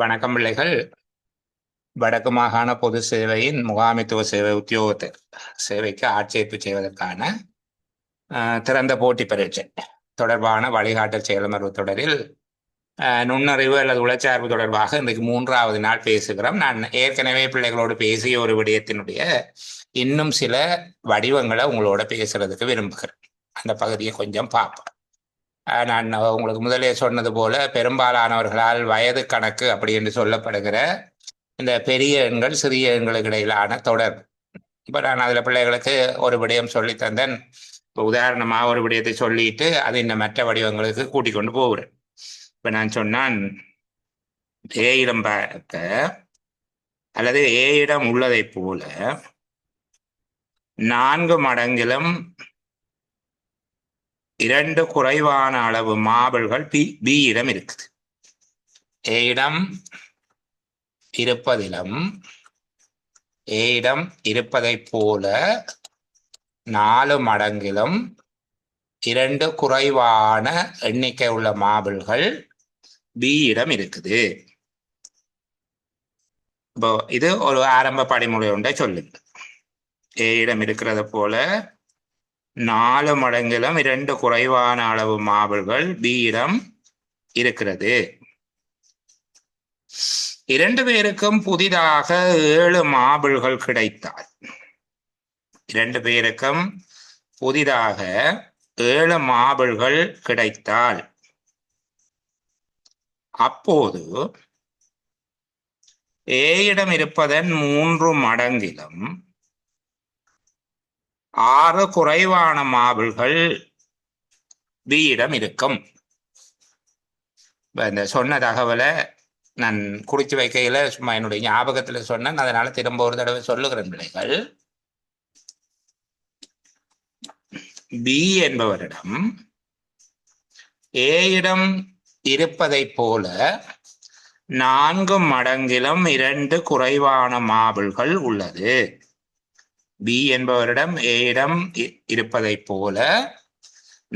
வணக்கம் பிள்ளைகள். வடக்கு மாகாண பொது சேவையின் முகாமைத்துவ சேவை உத்தியோகத்தர் சேவைக்கு ஆட்சேர்ப்பு செய்வதற்கான திறந்த போட்டி பரீட்சை தொடர்பான வழிகாட்டல் செயலமர்வு தொடரில் நுண்ணறிவு அல்லது உளச்சார்பு தொடர்பாக இன்றைக்கு 3வது நாள் பேசுகிறோம். நான் ஏற்கனவே பிள்ளைகளோடு பேசிய ஒரு விடயத்தினுடைய இன்னும் சில வடிவங்களை உங்களோட பேசுறதுக்கு விரும்புகிறேன். அந்த பகுதியை கொஞ்சம் பார்ப்போம். நான் உங்களுக்கு முதலே சொன்னது போல பெரும்பாலானவர்களால் வயது கணக்கு அப்படி என்று சொல்லப்படுகிற இந்த பெரிய எண்கள் சிறிய எண்களுக்கு இடையிலான தொடர்பு. இப்போ நான் அதில் பிள்ளைகளுக்கு ஒரு விடயம் சொல்லி தந்தேன். இப்போ உதாரணமாக ஒரு விடயத்தை சொல்லிட்டு அது இந்த மற்ற வடிவங்களுக்கு கூட்டிக் கொண்டு போகிறேன். இப்போ நான் சொன்னான் ஏயிடம் பார்க்க அல்லது ஏயிடம் உள்ளதை போல 4 மடங்கிலும் 2 குறைவான அளவு மாபிள்கள் பியிடம் இருக்குது. ஏயிடம் இருப்பதிலும் ஏயிடம் இருப்பதை போல 4 மடங்கிலும் 2 குறைவான எண்ணிக்கை உள்ள மாபிள்கள் பியிடம் இருக்குது. இப்போ இது ஒரு ஆரம்ப படிமுறை ஒன்றை சொல்லுங்க. ஏயிடம் இருக்கிறத போல 4 மடங்கிலும் 2 குறைவான அளவு மாபிள்கள் பியிடம் இருக்கிறது. 2 பேருக்கும் புதிதாக 7 மாபிள்கள் கிடைத்தால் 2 பேருக்கும் புதிதாக 7 மாபிள்கள் கிடைத்தால் அப்போது ஏயிடம் இருப்பதன் 3 மடங்கிலும் 6 குறைவான மாபிள்கள் பியிடம் இருக்கும். இந்த சொன்ன தகவலை நான் குறித்து வைக்கையில் சும்மா என்னுடைய ஞாபகத்தில் சொன்னேன். அதனால திரும்ப ஒரு தடவை சொல்லுகிறேன் பிள்ளைகள். பி என்பவரிடம் ஏயிடம் இருப்பதை போல 4 மடங்கிலும் 2 குறைவான மாபிள்கள் உள்ளது. பி என்பவரிடம் ஏயிடம் இருப்பதை போல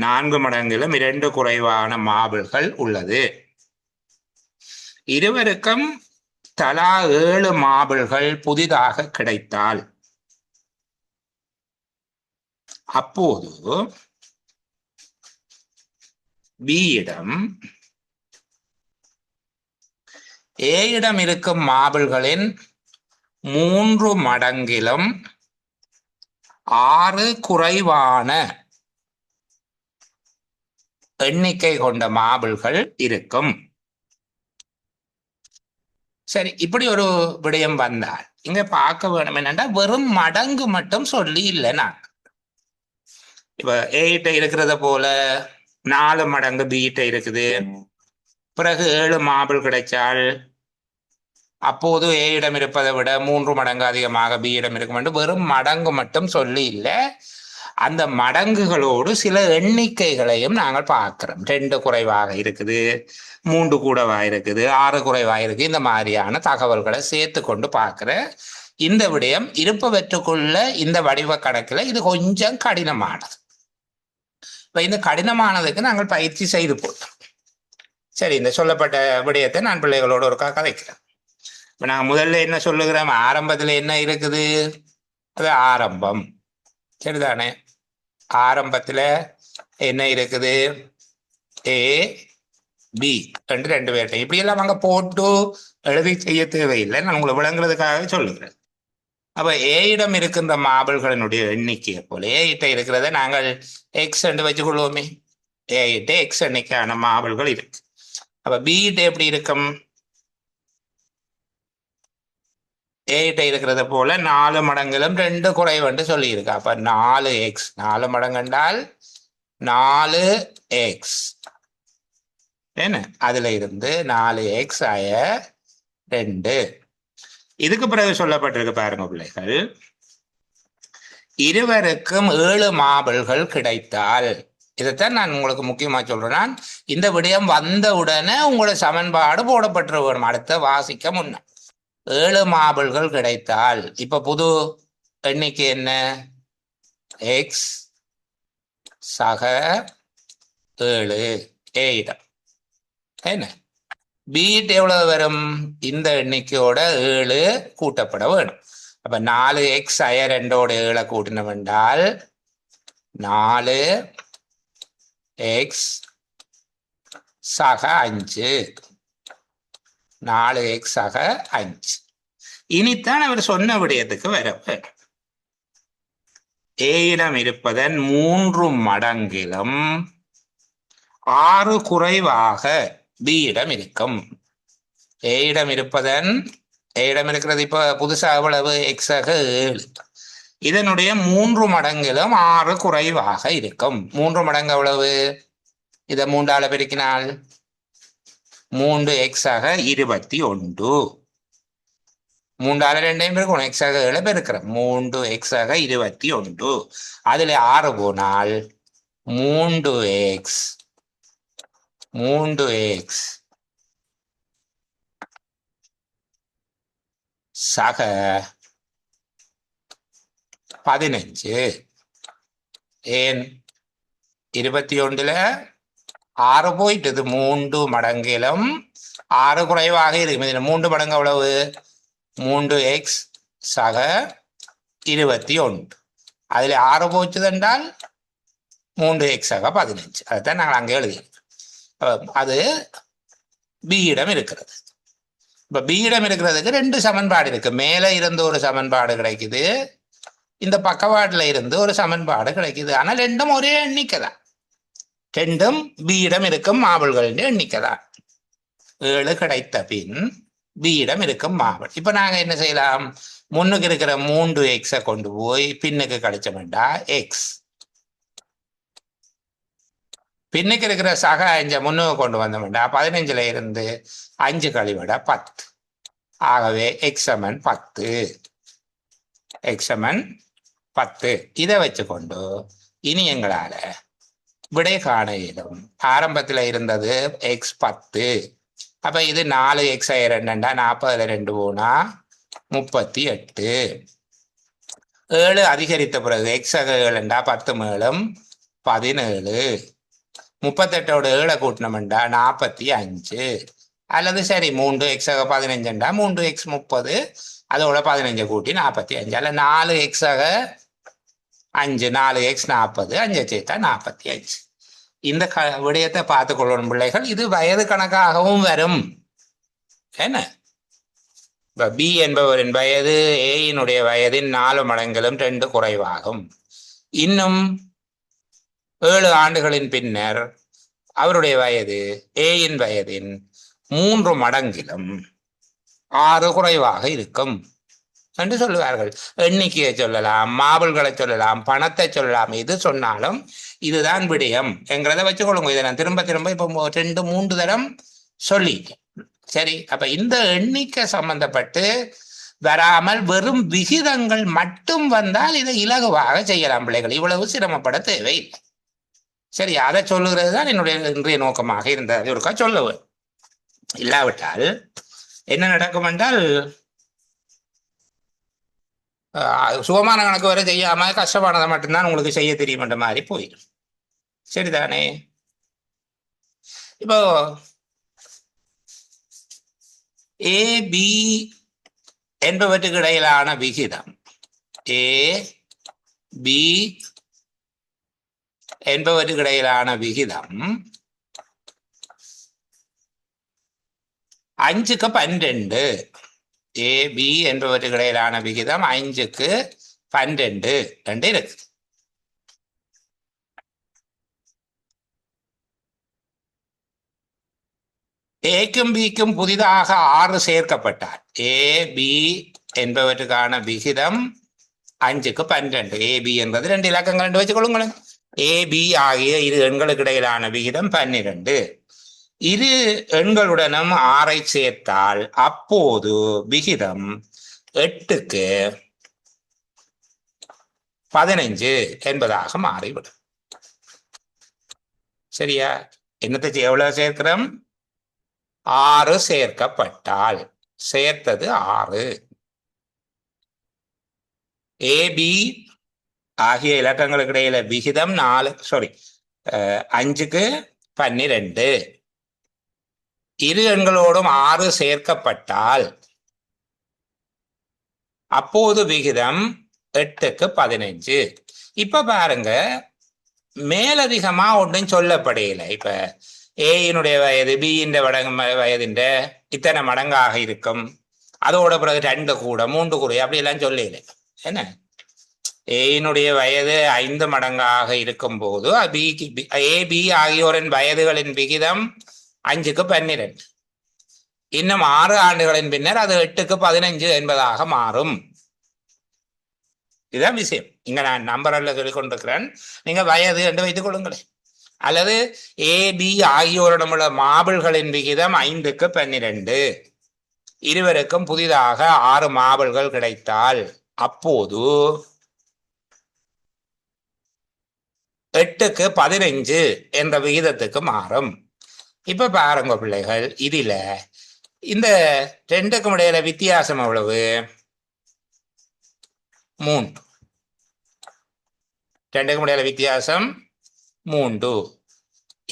4 மடங்கிலும் 2 குறைவான மாபிள்கள் உள்ளது. இருவருக்கும் தலா 7 மாபிள்கள் புதிதாக கிடைத்தால் அப்போது பியிடம் ஏயிடம் இருக்கும் மாபிள்களின் 3 மடங்கிலும் 6 குறைவான எண்ணிக்கை கொண்ட மாபிள்கள் இருக்கும். சரி, இப்படி ஒரு விடயம் வந்தால் இங்க பார்க்க வேணும் என்னன்னா வெறும் மடங்கு மட்டும் சொல்லி இல்லைன்னா இப்ப ஏட்ட இருக்கிறத போல 4 மடங்கு பீட்ட இருக்குது. பிறகு 7 மாபிள் கிடைச்சால் அப்போது ஏயிடம் இருப்பதை விட 3 மடங்கு அதிகமாக பியிடம் இருக்கும் என்று வெறும் மடங்கு மட்டும் சொல்லி இல்லை. அந்த மடங்குகளோடு சில எண்ணிக்கைகளையும் நாங்கள் பார்க்கிறோம். 2 குறைவாக இருக்குது, 3 கூடவாக இருக்குது, 6 குறைவாக இருக்கு. இந்த மாதிரியான தகவல்களை சேர்த்து கொண்டு பார்க்கிற இந்த விடயம் இருப்பவற்றுக்குள்ள இந்த வடிவ கணக்கில் இது கொஞ்சம் கடினமானது. இப்ப இந்த கடினமானதுக்கு நாங்கள் பயிற்சி செய்து போட்டோம். சரி, இந்த சொல்லப்பட்ட விடயத்தை நான் பிள்ளைகளோடு ஒருக்கா கதைக்கிறேன். இப்ப நாங்கள் முதல்ல என்ன சொல்லுகிறோம்? ஆரம்பத்தில் என்ன இருக்குது? அது ஆரம்பம், சரிதானே? ஆரம்பத்தில் என்ன இருக்குது? ஏ பி ரெண்டு 2 பேர்கிட்ட இப்படியெல்லாம் அங்கே போட்டு எழுதி செய்ய தேவையில்லை. நான் உங்களை விளங்குறதுக்காக சொல்லுகிறேன். அப்போ ஏயிடம் இருக்கின்ற மாபிள்களினுடைய எண்ணிக்கையை போல ஏயிட்ட இருக்கிறத நாங்கள் எக்ஸ் என்று வச்சுக்கொள்வோமே. ஏயிட்ட எக்ஸ் எண்ணிக்கையான மாபிள்கள் இருக்கு. அப்போ பியிட்ட எப்படி இருக்கும்? ஏயிட்ட இருக்கிறத போல 4 மடங்கிலும் 2 குறைவென்று சொல்லியிருக்கு. அப்ப 4x 4 மடங்கு என்றால் 4x என்ன? அதுல இருந்து 4x ஆய 2. இதுக்கு பிறகு சொல்லப்பட்டிருக்கு பாருங்க பிள்ளைகள், இருவருக்கும் 7 மாபிள்கள் கிடைத்தால். இதைத்தான் நான் உங்களுக்கு முக்கியமா சொல்றேன். இந்த விடயம் வந்த உடனே உங்களோட சமன்பாடு போடப்பட்டு வேணும் அடுத்த வாசிக்க முன்ன. 7 மாபிள்கள் கிடைத்தால் இப்ப புது எண்ணிக்கை என்ன? எக்ஸ் சக 7 ஏயிடம் என்ன? பிட் எவ்வளவு வரும்? இந்த எண்ணிக்கையோட 7 கூட்டப்பட வேணும். அப்ப 4x அய 2ஓட 7 கூட்டினோம் என்றால் 4x சக 5. 4x சக 5. இனித்தான் அவர் சொன்ன விடயத்துக்கு வர வேணும். ஏயிடம் இருப்பதன் 3 மடங்கிலும் 6 குறைவாக பியிடம் இருக்கும். ஏயிடம் இருப்பதன் ஏயிடம் இருக்கிறது இப்ப புதுசா எவ்வளவு? எக்ஸாக 7. இதனுடைய 3 மடங்கிலும் 6 குறைவாக இருக்கும். 3 மடங்கு எவ்வளவு? இதை 3ஆல பெருக்கினால் 3x ஆக 21. 3ஆல 2ஐயும் பெருக்கணும். x ஆக 7 பெருக்கிறோம். 3x ஆக 21. அதுல 6 போனால் 3x சக 15. ஏன் 21ல 6 போயிட்டது. 3 மடங்கிலும் 6 குறைவாக இருக்கும். இதுல 3 மடங்கு எவ்வளவு? 3x சக 21. அதுல 6 போச்சுது என்றால் 3x சக 15. அதுதான் நாங்கள் அங்கே எழுதியிருக்கோம். அது பியிடம் இருக்கிறது. இப்ப பியிடம் இருக்கிறதுக்கு 2 சமன்பாடு இருக்கு. மேல இருந்து ஒரு சமன்பாடு கிடைக்குது, இந்த பக்கவாட்டுல இருந்து ஒரு சமன்பாடு கிடைக்குது. ஆனால் 2ம் ஒரே எண்ணிக்கை தான். 2ம் பியிடம் இருக்கும் மாவல்களின் எண்ணிக்கை தான். 7 கிடைத்த பின் பியிடம் இருக்கும் மாவல். இப்ப நாங்க என்ன செய்யலாம்? முன்னுக்கு இருக்கிற 3x கொண்டு போய் பின்னுக்கு கழிச்சோம்டா எக்ஸ், பின்னுக்கு இருக்கிற சக 5 முன்னுக்கு கொண்டு வந்தோம்டா 15ல இருந்து 5 கழிவிட 10. ஆகவே எக்ஸ் சமன் 10. எக்ஸ் சமன் 10. இதை வச்சுக்கொண்டு இனி எங்களால விடை காண இயலும். ஆரம்பத்தில் இருந்தது எக்ஸ் 10. அப்ப இது 4x 2 40ல 2 போனா 38. 7 அதிகரித்த பிறகு எக்ஸ் 7 10 மேலும் 17. 38ஓட 7 கூட்டினோம்டா 45. அல்லது சரி 3x 15 3x 30, அதோட 15 கூட்டி 45. அல்ல 4x 5 4x 40, 5 சேர்த்தா 45. இந்த விடயத்தை பார்த்து கொள்ளணும் பிள்ளைகள். இது வயது கணக்காகவும் வரும். என்ன? பி என்பவரின் வயது ஏயினுடைய வயதின் 4 மடங்கிலும் 2 குறைவாகும். இன்னும் 7 ஆண்டுகளின் பின்னர் அவருடைய வயது ஏயின் வயதின் 3 மடங்கிலும் 6 குறைவாக இருக்கும் என்று சொல்லுவார்கள். எண்ணிக்கையை சொல்லலாம், மாவல்களை சொல்லலாம், பணத்தை சொல்லலாம். எது சொன்னாலும் இதுதான் விடயம் என்கிறத வச்சுக்கொள்ளுங்க. இதை நான் திரும்ப திரும்ப இப்போ 2 3 தரம் சொல்லி சரி. அப்ப இந்த எண்ணிக்கை சம்பந்தப்பட்டு வராமல் வெறும் விகிதங்கள் மட்டும் வந்தால் இதை இலகுவாக செய்யலாம் பிள்ளைகள். இவ்வளவு சிரமப்பட தேவையில்லை. சரி, அதை சொல்லுகிறது தான் என்னுடைய இன்றைய நோக்கமாக இருந்தது. ஒருக்கா சொல்லுவேன். இல்லாவிட்டால் என்ன நடக்கும் என்றால் சுகமான கணக்கு வரை செய்யாம கஷ்டமானதை மட்டும்தான் உங்களுக்கு செய்ய தெரியும் என்ற மாதிரி போயிடும். சரிதானே? இப்போ ஏபி என்பவற்றுக்கு இடையிலான விகிதம், ஏ பி என்பவற்றுக்கு இடையிலான விகிதம் 5க்கு 12. ஏபி என்பவற்றுக்கு இடையிலான விகிதம் 5க்கு 12 என்று இருக்கு. ஏக்கும் பிக்கும் புதிதாக 6 சேர்க்கப்பட்டார். ஏ பி என்பவற்றுக்கான விகிதம் 5க்கு 12. ஏபி என்பது 2 இலக்கங்கள் என்று வச்சுக்கொள்ளுங்களேன். ஏபி ஆகிய இரு எண்களுக்கு இடையிலான விகிதம் 12. இரு எண்களுடனும் 6ஐ சேர்த்தால் அப்போது விகிதம் 8க்கு 15 என்பதாக மாறிவிடும். சரியா? என்னத்தை எவ்வளவு சேர்க்கிறோம்? 6 சேர்க்கப்பட்டால், சேர்த்தது 6. ஏபி ஆகிய இலக்கங்களுக்கு இடையில விகிதம் 5க்கு 12. இரு எண்களோடும் 6 சேர்க்கப்பட்டால் அப்போது விகிதம் 8க்கு 15. இப்ப பாருங்க, மேலதிகமா ஒன்றும் சொல்லப்படையில. இப்ப ஏயினுடைய வயது பியின் வயதின் இத்தனை மடங்காக இருக்கும், அதோட பிறகு 2 கூட 3 கூட அப்படி எல்லாம் சொல்லல. என்ன, ஏயினுடைய வயது 5 மடங்காக இருக்கும் போது ஏ பி ஆகியோரின் வயதுகளின் விகிதம் 5க்கு 12. இன்னும் 6 ஆண்டுகளின் பின்னர் அது 8க்கு 15 என்பதாக மாறும். இதுதான் விஷயம். இங்க நான் நம்பர் அல்ல சொல்லிக் கொண்டிருக்கிறேன், நீங்க வயது என்று வைத்துக் கொள்ளுங்களேன். அல்லது ஏ பி ஆகியோரிடமுள்ள மாபிள்களின் விகிதம் 5க்கு 12, இருவருக்கும் புதிதாக 6 மாபிள்கள் கிடைத்தால் அப்போது 8க்கு 15 என்ற விகிதத்துக்கு மாறும். இப்ப பாருங்க பிள்ளைகள், இதுல இந்த 2க்கும் இடையில வித்தியாசம் எவ்வளவு? 3. 2க்கும் இடையில வித்தியாசம் 3.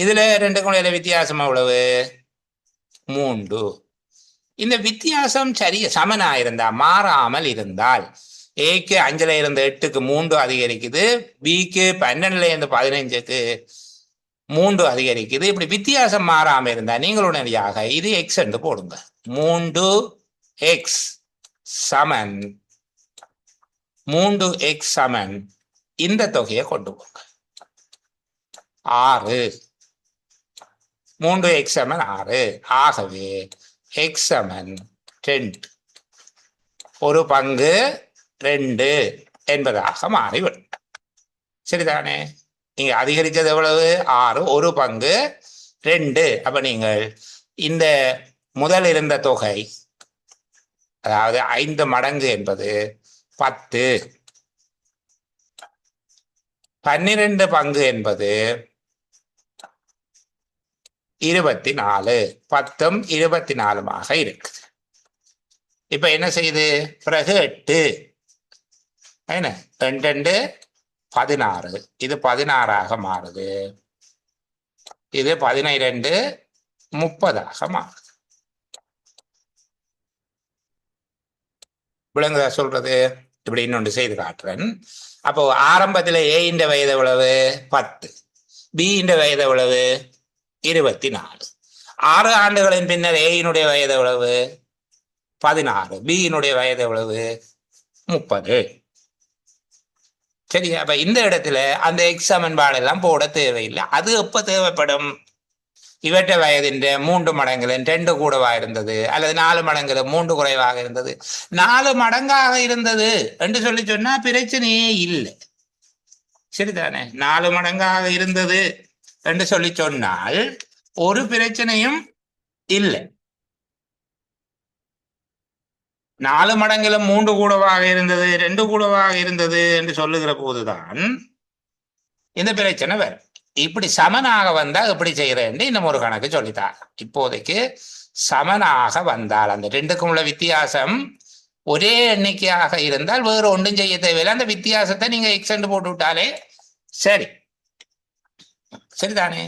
இதுல 2க்கும் இடையில வித்தியாசம் எவ்வளவு? 3. இந்த வித்தியாசம் சமனா இருந்தா, மாறாமல் இருந்தால், ஏக்கு 5ல இருந்து 8க்கு 3 அதிகரிக்குது, பிக்கு 12ல இருந்து 15க்கு 3 அதிகரிக்குது. இப்படி வித்தியாசம் மாறாம இருந்தா நீங்கள் உடனடியாக இது எக்ஸ் என்று போடுங்க. 3x சமன் 3x சமன் இந்த தொகையை கொண்டு போங்க 6. 3x சமன் 6. ஆகவே x சமன் 2, ஒரு பங்கு 2 என்பதாக மாறிவிடும். சரிதானே? நீங்க அதிகரித்தது எவ்வளவு? 6, ஒரு பங்கு 2. அப்ப நீங்கள் இந்த முதல் இருந்த தொகை, அதாவது 5 மடங்கு என்பது 10, 12 பங்கு என்பது 24, 10ம் 24மாக இருக்கு. இப்ப என்ன செய்யுது? பிறகு 8 என்ன, 2 16, இது 16ஆக மாறுது, இது 12 30ஆக மாறுது. விளங்குதா சொல்றது? இப்படி இன்னொன்று செய்து காட்டுறேன். அப்போ ஆரம்பத்தில் ஏ இந்த வயது எவ்வளவு? 10. பி இந்த வயது எவ்வளவு? 24. 6 ஆண்டுகளின் பின்னர் ஏயினுடைய வயது எவ்வளவு? 16. பியினுடைய வயது எவ்வளவு? 30. சரி, அப்ப இந்த இடத்துல அந்த எக்ஸ் சமன்பாடு எல்லாம் போட தேவையில்லை. அது எப்ப தேவைப்படும்? இவற்றை வயதின் 3 மடங்குல 2 கூடவா இருந்தது, அல்லது 4 மடங்குல 3 குறைவாக இருந்தது. 4 மடங்காக இருந்தது என்று சொல்லி சொன்னா பிரச்சனையே இல்லை. சரிதானே? 4 மடங்காக இருந்தது என்று சொல்லி சொன்னால் ஒரு பிரச்சனையும் இல்லை. 4 மடங்குல 3 கூடவாக இருந்தது, 2 கூடவாக இருந்தது என்று சொல்லுகிற போதுதான் இந்த பிரச்சனை வரும். இப்படி சமனாக வந்தா எப்படி செய்யறேன் இன்னும் ஒரு கணக்கு சொல்லித்தார். இப்போதைக்கு சமனாக வந்தால் அந்த 2க்கும் உள்ள வித்தியாசம் ஒரே எண்ணிக்கையாக இருந்தால் வேறு ஒன்றும் செய்ய தேவையில்லை. அந்த வித்தியாசத்தை நீங்க எக்ஸ் போட்டு விட்டாலே சரி. சரிதானே?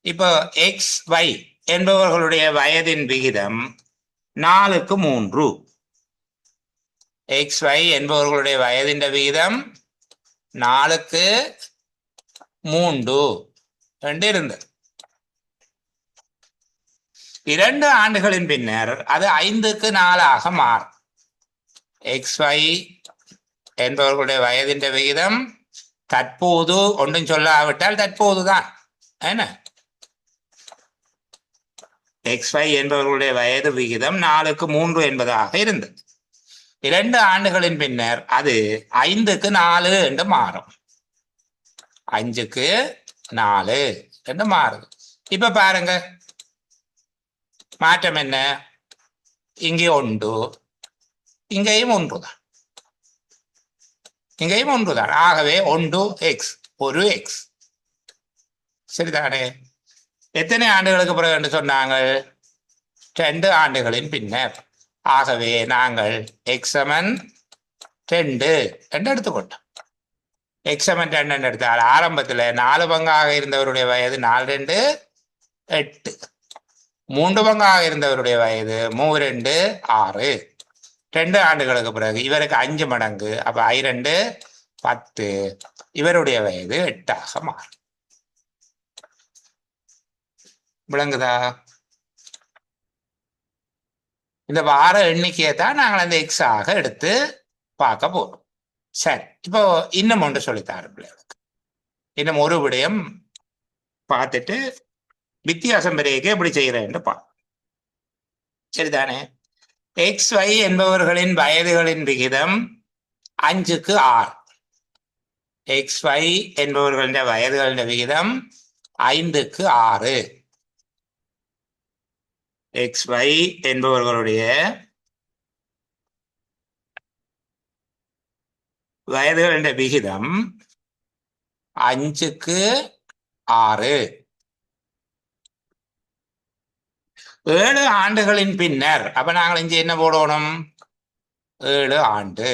இப்போ எக்ஸ் ஒய் என்பவர்களுடைய வயதின் விகிதம் 4க்கு 3. எக்ஸ் ஒய் என்பவர்களுடைய வயதின் விகிதம் 4க்கு 3 என்று இருந்தது. 2 ஆண்டுகளின் பின்னர் அது 5க்கு 4ஆக மாறும். எக்ஸ் ஒய் என்பவர்களுடைய வயதின் விகிதம் தற்போது, ஒன்றும் சொல்லாவிட்டால் தற்போதுதான் என்ன, எக்ஸ் ஒய் என்பவர்களுடைய வயது விகிதம் 4க்கு 3 என்பதாக இருந்தது. 2 ஆண்டுகளின் பின்னர் அது 5க்கு 4 என்று மாறும். 5க்கு 4 என்று மாறுது. இப்ப பாருங்க மாற்றம் என்ன? இங்கே 1, இங்கேயும் 1 தான், இங்கேயும் 1 தான். ஆகவே 1x, ஒரு எக்ஸ். சரிதானே? எத்தனை ஆண்டுகளுக்கு பிறகு என்று சொன்னாங்க? 2 ஆண்டுகளின் பின்னர். ஆகவே நாங்கள் எக்ஸ் சமன் 2 என்று எடுத்துக்கொண்டோம். எக்ஸ் சமன் 2 என்று எடுத்தால் ஆரம்பத்தில் 4 பங்காக இருந்தவருடைய வயது 4 2 8, 3 பங்காக இருந்தவருடைய வயது 3 6. 2 ஆண்டுகளுக்கு பிறகு இவருக்கு 5 மடங்கு, அப்ப 2 10. இவருடைய வயது 8 மாறும். விளங்குதா? இந்த வார எண்ணிக்கையை தான் நாங்கள் அந்த எக்ஸ் ஆக எடுத்து பார்க்க போறோம். சரி, இப்போ இன்னும் ஒன்று சொல்லித்தாரு பிள்ளைகளுக்கு. இன்னும் ஒரு விடயம் பார்த்துட்டு வித்தியாசம் பெரிய எப்படி செய்யறேன்னு பா. சரிதானே? எக்ஸ் ஒய் என்பவர்களின் வயதுகளின் விகிதம் 5க்கு 6. எக்ஸ் ஒய் என்பவர்களின் வயதுகளின் விகிதம் 5க்கு 6. எக்ஸ் ஒய் என்பவர்களுடைய வயதுகளின் விகிதம் 5க்கு 6. 7 ஆண்டுகளின் பின்னர், அப்ப நாங்கள் இங்க என்ன போடணும்? 7 ஆண்டு.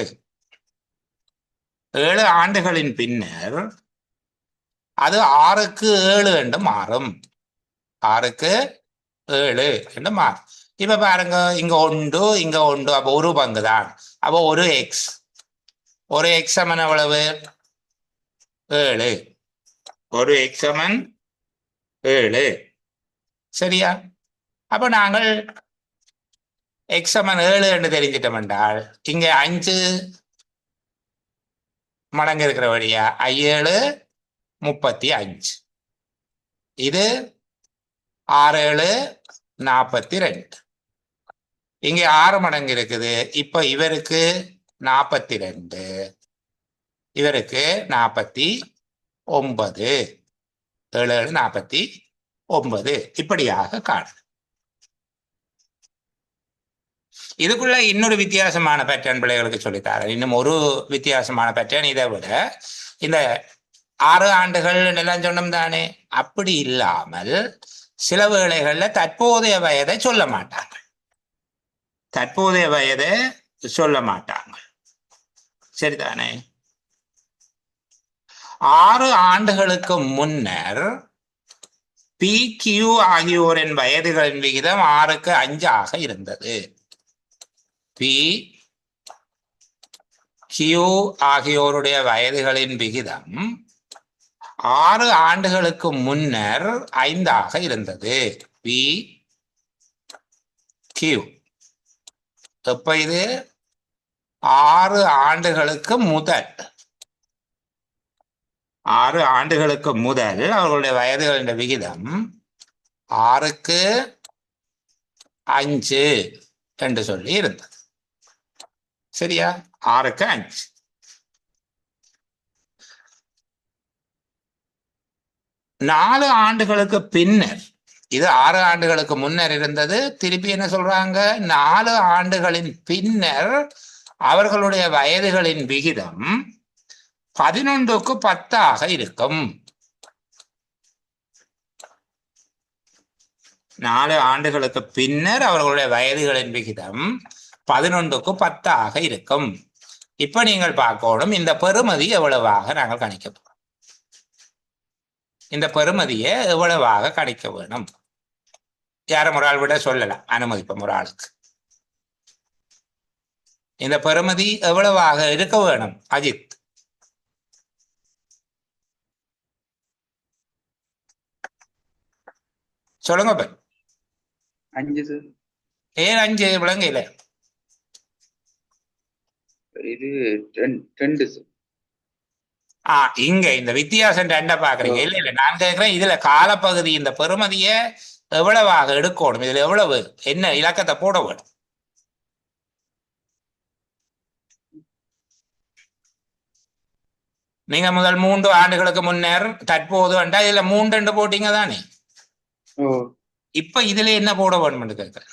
7 ஆண்டுகளின் பின்னர் அது 6க்கு 7 என்று மாறும். 6க்கு 7 என்று மாறும். இப்ப பாருங்க, இங்க 1 இங்க 1, அப்ப ஒரு பங்கு தான். அப்போ ஒரு எக்ஸ் சமன் எவ்வளவு? 7. ஒரு எக்ஸ் சமன் 7. சரியா? அப்ப நாங்கள் எக்ஸ் சமன் 7 என்று தெரிஞ்சிட்டோம் என்றால் இங்க 5 மடங்கு இருக்கிற வழியா 7 35. இது 6 7 42. இங்க 6 மடங்கு இருக்குது. இப்ப இவருக்கு 42, இவருக்கு 49. 7 7 49. இப்படியாக காணும். இதுக்குள்ள இன்னொரு வித்தியாசமான பேட்டர்ன் பிள்ளைகளுக்கு சொல்லித்தார. இன்னும் ஒரு வித்தியாசமான பேட்டர்ன் இதை விட, இந்த 6 ஆண்டுகள் எல்லாம் சொன்னோம் தானே, அப்படி இல்லாமல் சில வேளைகள்ல தற்போதைய வயதை சொல்ல மாட்டாங்க. தற்போதைய வயதை சொல்ல மாட்டாங்க. சரிதானே? 6 ஆண்டுகளுக்கு முன்னர் பி கியூ ஆகியோரின் வயதுகளின் விகிதம் 6க்கு 5 இருந்தது. பி கியூ ஆகியோருடைய வயதுகளின் விகிதம் 6 ஆண்டுகளுக்கு முன்னர் 5 இருந்தது. B Q. எப்ப இது? 6 ஆண்டுகளுக்கு முதல். 6 ஆண்டுகளுக்கு முதல் அவர்களுடைய வயதுகளின் விகிதம் 6க்கு 5 என்று சொல்லி இருந்தது. சரியா? 6க்கு 5. 4 ஆண்டுகளுக்கு பின்னர், இது 6 ஆண்டுகளுக்கு முன்னர் இருந்தது. திருப்பி என்ன சொல்றாங்க? 4 ஆண்டுகளின் பின்னர் அவர்களுடைய வயதுகளின் விகிதம் 11க்கு 10 இருக்கும். 4 ஆண்டுகளுக்கு பின்னர் அவர்களுடைய வயதுகளின் விகிதம் 11க்கு 10 இருக்கும். இப்ப நீங்கள் பார்க்கணும், இந்த பெறுமதி எவ்வளவாக நாங்கள் கணிக்க போறோம். இந்த பெறுமதியை எவ்வளவாக கணிக்க வேணும்? யாரும் ஒரு ஆள் விட சொல்லலாம், அனுமதிப்போம் ஒரு ஆளுக்கு. இந்த பெறுமதி எவ்வளவாக இருக்க வேணும் அஜித்? சொல்லுங்க. 5 சார். ஏன் 5 விளங்கல? இது 2 சார். இங்க இந்த வித்தியாசம் 2 பாக்குறீங்க. இல்ல இல்ல, நான் கேட்கிறேன் இதுல காலப்பகுதி, இந்த பெறுமதிய எவ்வளவாக எடுக்கணும்? இதுல எவ்வளவு, என்ன இலக்கத்தை போட வேணும்? நீங்க முதல் 3 ஆண்டுகளுக்கு முன்னர், தற்போது வேண்டா, இதுல 3 போட்டீங்க தானே. இப்ப இதுல என்ன போட வேணும் கேட்கிறேன்.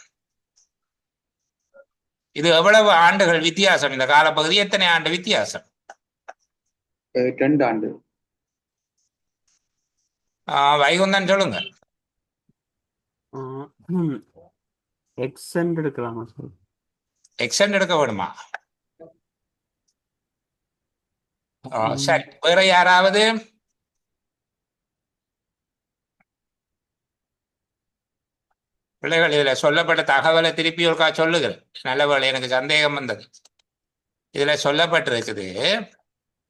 இது எவ்வளவு ஆண்டுகள் வித்தியாசம்? இந்த காலப்பகுதி எத்தனை ஆண்டு வித்தியாசம்? 2 ஆண்டு. வைகுந்தன் சொல்லுங்க. எக்ஸ்டெண்ட் எடுக்கலாமா சார்? எக்ஸ்டெண்ட் எடுக்க வேணுமா? சரி, வேற யாராவது? பிள்ளைகள் இதுல சொல்லப்பட்ட தகவலை திருப்பி ஒருக்கா சொல்லுகிறேன். நல்ல வேளை, எனக்கு சந்தேகம் வந்தது. இதுல சொல்லப்பட்டிருக்குது,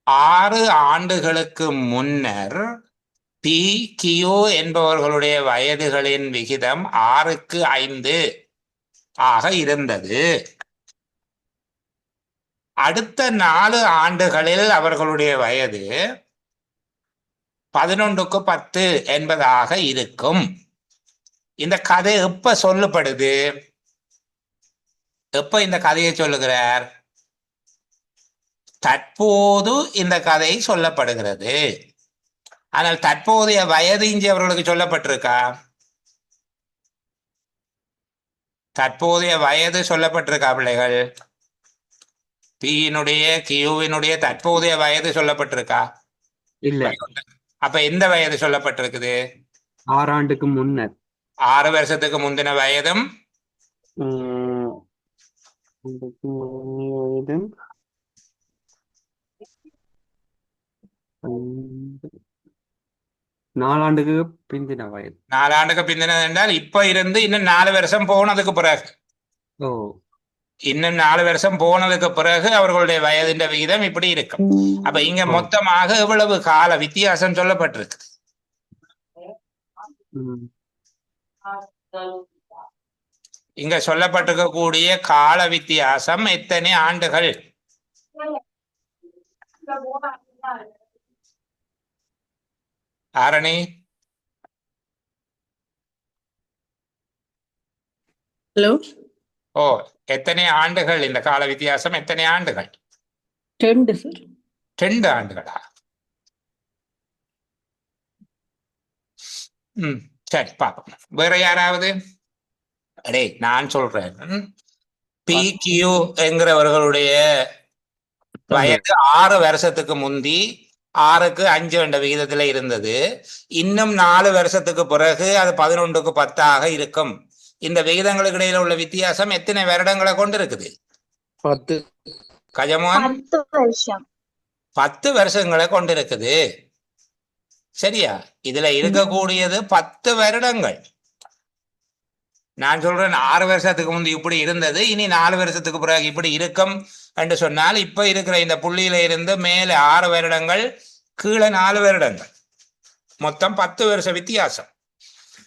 6 ஆண்டுகளுக்கு முன்னர் பி கியூ என்பவர்களுடைய வயதுகளின் விகிதம் 6:5 ஆக இருந்தது. அடுத்த 4 ஆண்டுகளில் அவர்களுடைய வயது 11:10 என்பதாக இருக்கும். இந்த கதை எப்ப சொல்லப்படுது? எப்ப இந்த கதையை சொல்லுகிறார்? தற்போது இந்த கதை சொல்லப்படுகிறது. ஆனால் தற்போதைய வயது இஞ்சி அவர்களுக்கு சொல்லப்பட்டிருக்கா? தற்போதைய வயது சொல்லப்பட்டிருக்கா பிள்ளைகள்? பியினுடைய கியூவினுடைய தற்போதைய வயது சொல்லப்பட்டிருக்கா? இல்ல. அப்ப எந்த வயது சொல்லப்பட்டிருக்குது? 6 ஆண்டுக்கு முன்னர். 6 வருஷத்துக்கு முந்தின வயதும் உம், ஆண்டுக்கு முன்னைய வயதும் 4 ஆண்டுக்கு பிந்தின வயது. 4 ஆண்டுக்கு பிந்தினது என்றால் இப்ப இருந்து இன்னும் 4 வருஷம் போனதுக்கு பிறகு, ஓ இன்னும் 4 வருஷம் போனதுக்கு பிறகு அவர்களுடைய வயதின் விகிதம் இப்படி இருக்கும். அப்ப இங்க ஓ. மொத்தமாக எவ்வளவு கால வித்தியாசம் சொல்லப்பட்டிருக்கு? உம். இங்க சொல்லப்பட்டிருக்கக்கூடிய கால வித்தியாசம் எத்தனை ஆண்டுகள்? ஆரணி, ஹலோ, ஓ, எத்தனை ஆண்டுகள்? இந்த கால வித்தியாசம் எத்தனை ஆண்டுகள்? 10 சார். 2 ஆண்டுகளா? சரி, பாப்போம். வேற யாராவது? அடே, நான் சொல்றேன். பி கியூ என்கிறவர்களுடைய வயது 6 வருஷத்துக்கு முந்தி 6:5 என்ற விகிதத்துல இருந்தது. இன்னும் 4 வருஷத்துக்கு பிறகு அது 11:10 இருக்கும். இந்த விகிதங்களுக்கு இடையில உள்ள வித்தியாசம் எத்தனை வருடங்களை கொண்டு இருக்குது? 10. கஜமோகன், 10 வருஷம். 10 வருஷங்களை கொண்டு இருக்குது. சரியா? இதுல இருக்கக்கூடியது 10 வருடங்கள். நான் சொல்றேன் 6 வருஷத்துக்கு முந்தி இப்படி இருந்தது, இனி 4 வருஷத்துக்கு பிறகு இப்படி இருக்கும் என்று சொன்னால், இப்ப இருக்கிற இந்த புள்ளியில இருந்து மேலே 6 வருடங்கள், கீழே 4 வருடங்கள், மொத்தம் 10 வருஷ வித்தியாசம்.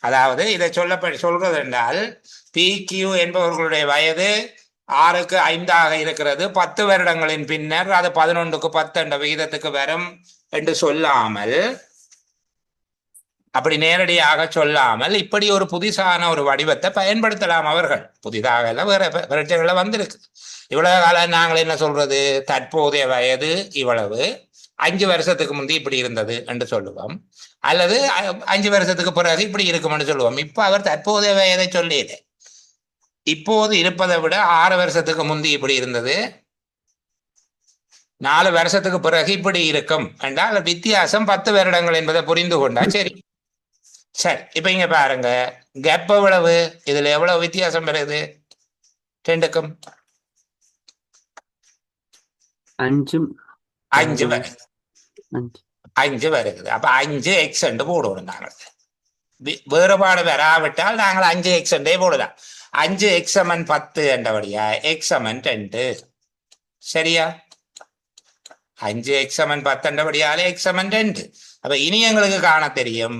அதாவது இதை சொல்றது என்றால், பி கியூ என்பவர்களுடைய வயது 6:5 இருக்கிறது. 10 வருடங்களின் பின்னர் அது 11:10 என்ற விகிதத்துக்கு வரும் என்று சொல்லாமல், அப்படி நேரடியாக சொல்லாமல் இப்படி ஒரு புதிசான ஒரு வடிவத்தை பயன்படுத்தலாம். அவர்கள் புதிதாக எல்லாம் வேற பிரச்சனைகளை வந்திருக்கு. இவ்வளவு காலம் நாங்கள் என்ன சொல்றது? தற்போதைய வயது இவ்வளவு, 5 வருஷத்துக்கு முந்தி இப்படி இருந்தது என்று சொல்லுவோம், அல்லது 5 வருஷத்துக்கு பிறகு இப்படி இருக்கும் என்று சொல்லுவோம். இப்ப அவர் தற்போதைய வயதை சொல்லியது, இப்போது இருப்பதை விட 6 வருஷத்துக்கு முந்தி இப்படி இருந்தது, 4 வருஷத்துக்கு பிறகு இப்படி இருக்கும் என்றால் வித்தியாசம் 10 வருடங்கள் என்பதை புரிந்து கொண்டா சரி. சரி, இப்ப இங்க பாருங்க, கேப் எவ்வளவு? இதுல எவ்வளவு வித்தியாசம் வருது ரெண்டுக்கும்? 5 5 வருது. 5. 5 வருது. அப்ப 5x என்று போடுவோம். நாங்கள் வேறுபாடு வராவிட்டால் நாங்கள் 5x என்றே போடலாம். 5x = 10 என்றபடியா x = 2. சரியா? 5x = 10 என்றபடியாலே x = 2. அப்ப இனி எங்களுக்கு காண தெரியும்,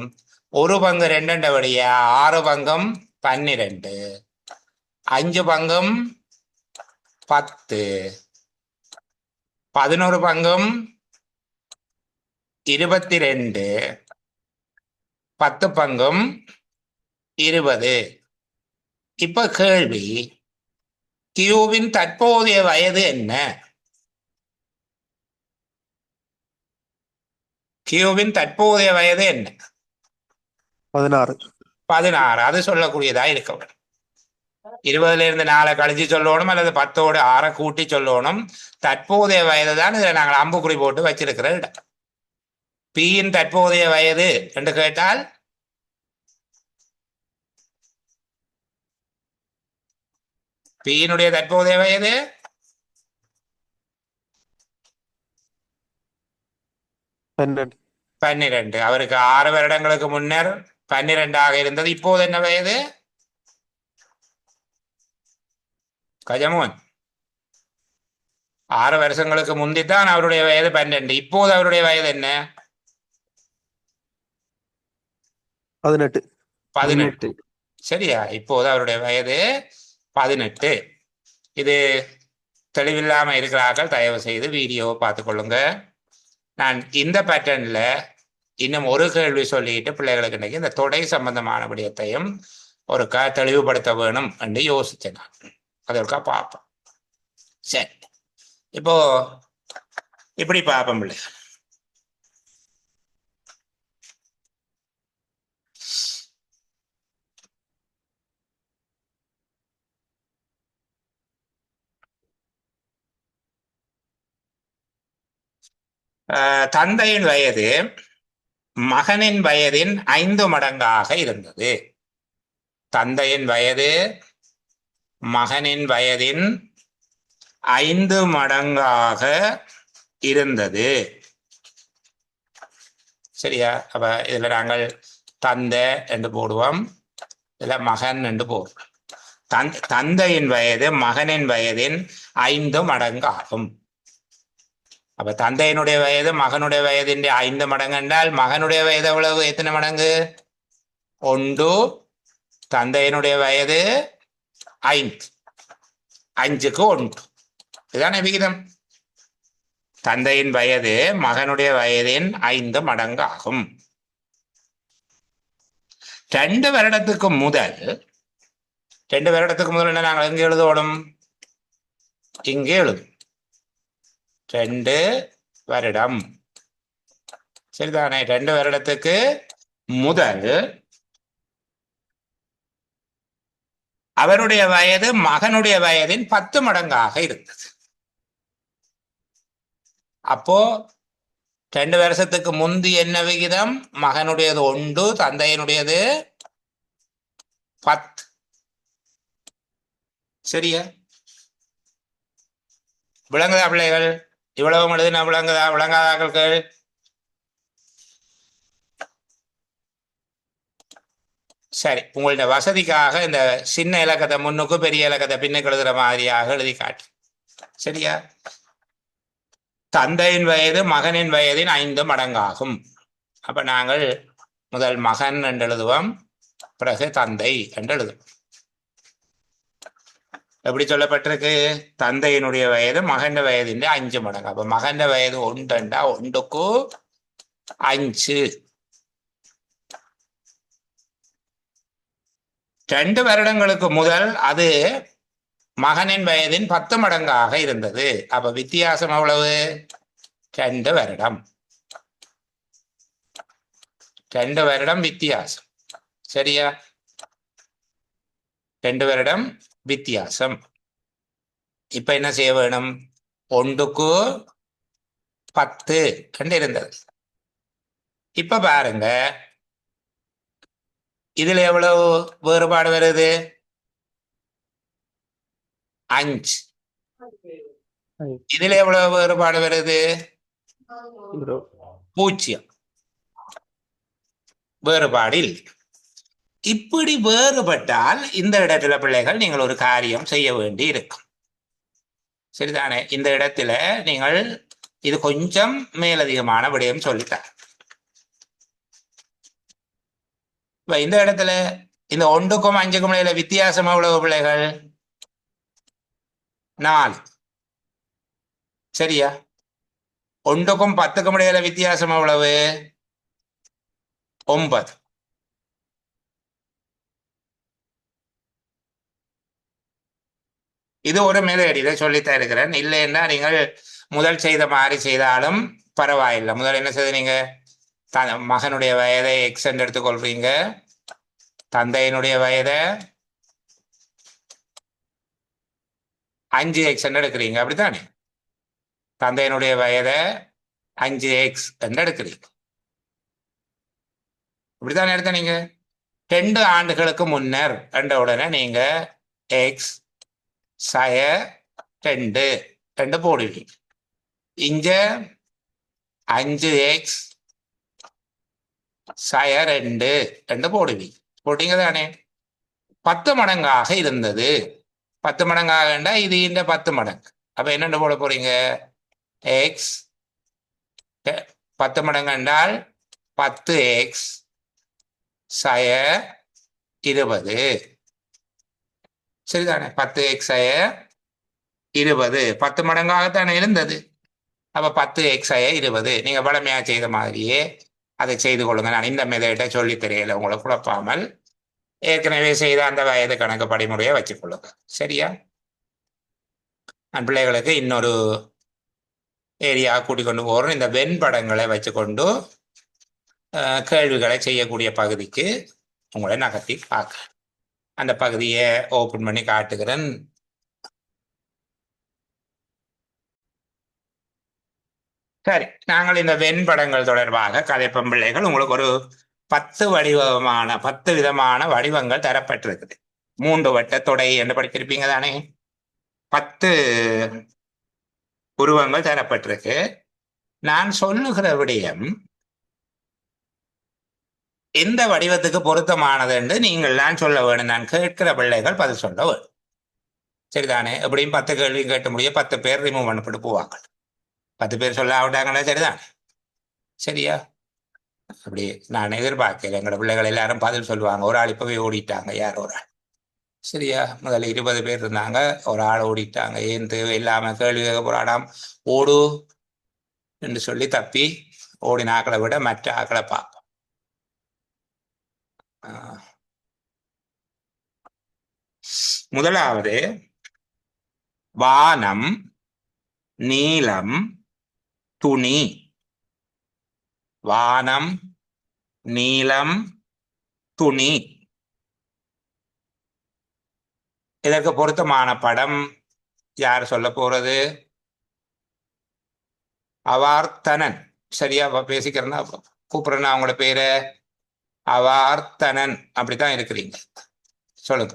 1 பங்கு 2 என்றபடியா 6 பங்கும் 12, 5 பங்கும் 10, 11 பங்கும் 22, 10 பங்கும் 20. இப்ப கேள்வி, கியூவின் தற்போதைய வயது என்ன? கியூவின் தற்போதைய வயது என்ன? 16. 16. அது சொல்லக்கூடியதா இருக்க வேண்டும். 20ல இருந்து 4 கழிச்சு சொல்லணும், அல்லது 10ஓடு 6 கூட்டி சொல்லணும். தற்போதைய வயது தான் இதுல நாங்கள் அம்புக்குறி போட்டு வச்சிருக்கிற இடம். பியின் தற்போதைய வயது என்று கேட்டால் பியினுடைய தற்போதைய வயது 12. அவருக்கு 6 வருடங்களுக்கு முன்னர் 12 இருந்தது. இப்போது என்ன வயது? கஜமோன் 6 வருஷங்களுக்கு முந்தித்தான் அவருடைய வயது 12. இப்போது அவருடைய வயது என்ன? 18. 18. சரியா? இப்போது அவருடைய வயது 18. இது தெளிவில்லாம இருக்கிறார்கள், தயவு செய்து வீடியோவை பார்த்துக்கொள்ளுங்க. நான் இந்த பேட்டர்ன்ல இன்னும் ஒரு கேள்வி சொல்லிட்டு பிள்ளைகளுக்கு இன்னைக்கு இந்த தொடை சம்பந்தமான விடயத்தையும் ஒருக்கா தெளிவுபடுத்த வேணும் என்று யோசிச்சேன். நான் அதற்கா பார்ப்போம். சரி, இப்போ இப்படி பார்ப்போம் பிள்ளை. தந்தையின் வயது மகனின் வயதின் 5 மடங்காக இருந்தது. தந்தையின் வயது மகனின் வயதின் 5 மடங்காக இருந்தது. சரியா? அப்ப இதுல நாங்கள் தந்தை என்று போடுவோம், இதுல மகன் என்று போடுவோம். தந்தையின் வயது மகனின் வயதின் 5 மடங்கு ஆகும். அப்ப தந்தையினுடைய வயது மகனுடைய வயதின் 5 மடங்கு என்றால் மகனுடைய வயது எவ்வளவு? எத்தனை மடங்கு? 1. தந்தையினுடைய வயது 5. 5க்கு 1. இதுதானே விகிதம். தந்தையின் வயது மகனுடைய வயதின் 5 மடங்கு ஆகும். 2 வருடத்துக்கு முதல் என்ன நாங்கள் எங்க எழுதணும்? இங்கே எழுதும். 2 வருடம். சரிதானே? 2 வருடத்துக்கு முதல் அவருடைய வயது மகனுடைய வயதின் 10 மடங்காக இருந்தது. அப்போ 2 வருஷத்துக்கு முந்தி என்ன விகிதம்? மகனுடையது 1, தந்தையினுடையது 10. சரியா? விளங்குதா பிள்ளைகள்? இவ்வளவு எழுதுனா விளங்குதா? விளங்காதாக்கள்? சரி, உங்களுடைய வசதிக்காக இந்த சின்ன இலக்கத்தை முன்னுக்கு பெரிய இலக்கத்தை பின்னுக்கு எழுதுற மாதிரியாக எழுதி காட்டு. சரியா? தந்தையின் வயது மகனின் வயதின் 5 மடங்காகும். அப்ப நாங்கள் முதல் மகன் என்று எழுதுவோம், பிறகு தந்தை என்று எழுதுவோம். எப்படி சொல்லப்பட்டிருக்கு? தந்தையினுடைய வயது மகன் வயதின் 5 மடங்கு. அப்ப மகன் வயது 1 1க்கு 5. 2 வருடங்களுக்கு முதல் அது மகனின் வயதின் 10 மடங்காக இருந்தது. அப்ப வித்தியாசம் எவ்வளவு? 2 வருடம். 2 வருடம் வித்தியாசம். சரியா? 2 வருடம் வித்தியாசம். இப்ப என்ன செய்ய வேணும்? 1க்கு 10 கண்டு இருந்தது. இப்ப பாருங்க, இதுல எவ்வளவு வேறுபாடு வருது? 5. இதுல எவ்வளவு வேறுபாடு வருது? 0. வேறுபாடு இல்லை. இப்படி வேறுபட்டால் இந்த இடத்துல பிள்ளைகள் நீங்கள் ஒரு காரியம் செய்ய வேண்டி இருக்கும். சரிதானே? இந்த இடத்துல நீங்கள் இது கொஞ்சம் மேலதிகமான விடயம் சொல்லித்தார். இந்த இடத்துல இந்த 1க்கும் 5க்கும் இடையில வித்தியாசம் எவ்வளவு பிள்ளைகள்? 4. சரியா? 1க்கும் 10க்கும் இடையில வித்தியாசம் எவ்வளவு? 9. இது ஒரு மெத்தட், இதை சொல்லித்தான் இருக்கிறேன். இல்லைன்னா நீங்கள் முதல் செய்த மாதிரி செய்தாலும் பரவாயில்லை. முதல் என்ன செய்த நீங்க மகனுடைய வயதை எக்ஸ் என்று எடுத்துக்கொள்றீங்க, தந்தையினுடைய வயதை 5x என்று எடுக்கிறீங்க. அப்படித்தானே? தந்தையினுடைய வயதை 5x என்று எடுக்கிறீங்க. இப்படித்தானே எடுத்த நீங்க 2 ஆண்டுகளுக்கு முன்னர் என்ற உடனே நீங்க எக்ஸ் சய 2 போடுவீங்க. இங்க 5x சய 2 போடுவீங்க. போட்டீங்க தானே? 10 மடங்காக இருந்தது. 10 மடங்காகண்டா இது இந்த 10 மடங்கு. அப்ப என்னென்னு போட போறீங்க? எக்ஸ் 10 மடங்கு என்றால் 10x சய 20. சரிதானே? 10x சய 20 10 மடங்காகத்தானே இருந்தது. அப்ப 10x சய 20 நீங்க வளமையா செய்த மாதிரியே அதை செய்து கொள்ளுங்க. நான் இந்த மெதட்டை சொல்லி தெரியல, உங்களை குழப்பாமல் ஏற்கனவே செய்த அந்த வயது கணக்கு படிமுறையை வச்சுக்கொள்ளுங்க. சரியா? நான் பிள்ளைகளுக்கு இன்னொரு ஏரியா கூட்டிக் கொண்டு போகிறோம். இந்த வெண்படங்களை வச்சுக்கொண்டு கேள்விகளை செய்யக்கூடிய பகுதிக்கு உங்களை நகர்த்தி பார்க்க அந்த பகுதியை ஓப்பன் பண்ணி காட்டுகிறேன். சரி, நாங்கள் இந்த வெண்படங்கள் தொடர்பாக கதைப்பம் பிள்ளைகள் உங்களுக்கு ஒரு 10 விதமான வடிவங்கள் தரப்பட்டிருக்குது. 3 வட்ட தொடை என்று படித்திருப்பீங்க தானே? 10 உருவங்கள் தரப்பட்டிருக்கு. நான் சொல்லுகிற விடயம் எந்த வடிவத்துக்கு பொருத்தமானது என்று நீங்கள் தான் சொல்ல வேணும். நான் கேட்கிற பிள்ளைகள் பதில் சொல்ல வேணும். சரிதானே? எப்படியும் 10 கேள்வி கேட்ட முடிய 10 பேர் ரிமூவ் பண்ணப்பட்டு போவாங்க. 10 பேர் சொல்ல ஆகிட்டாங்களா? சரிதான். சரியா? அப்படி நான் எதிர்பார்க்கல எங்களோட பிள்ளைகள் எல்லாரும் பதில் சொல்லுவாங்க. ஒரு ஆள் இப்பவே ஓடிட்டாங்க, யார் ஒரு ஆள். சரியா? முதல்ல 20 பேர் இருந்தாங்க, ஒரு ஆள் ஓடிட்டாங்க. ஏன் தேவை இல்லாம கேள்வி கேட்க போராடாம் ஓடு என்று சொல்லி தப்பி ஓடின ஆக்களை விட மற்ற ஆக்களை பார்ப்போம். முதலாவது வானம், நீலம், துணி. வானம், நீலம், துணி. இதற்கு பொருத்தமான படம் யார் சொல்ல போறது? அவார்த்தனன். சரியா பேசிக்கிறேன்னா கூப்பிடுறேன்னா அவங்களோட பேரு அவார்த்தனன். அப்படித்தான் இருக்கிறீங்க. சொல்லுங்க.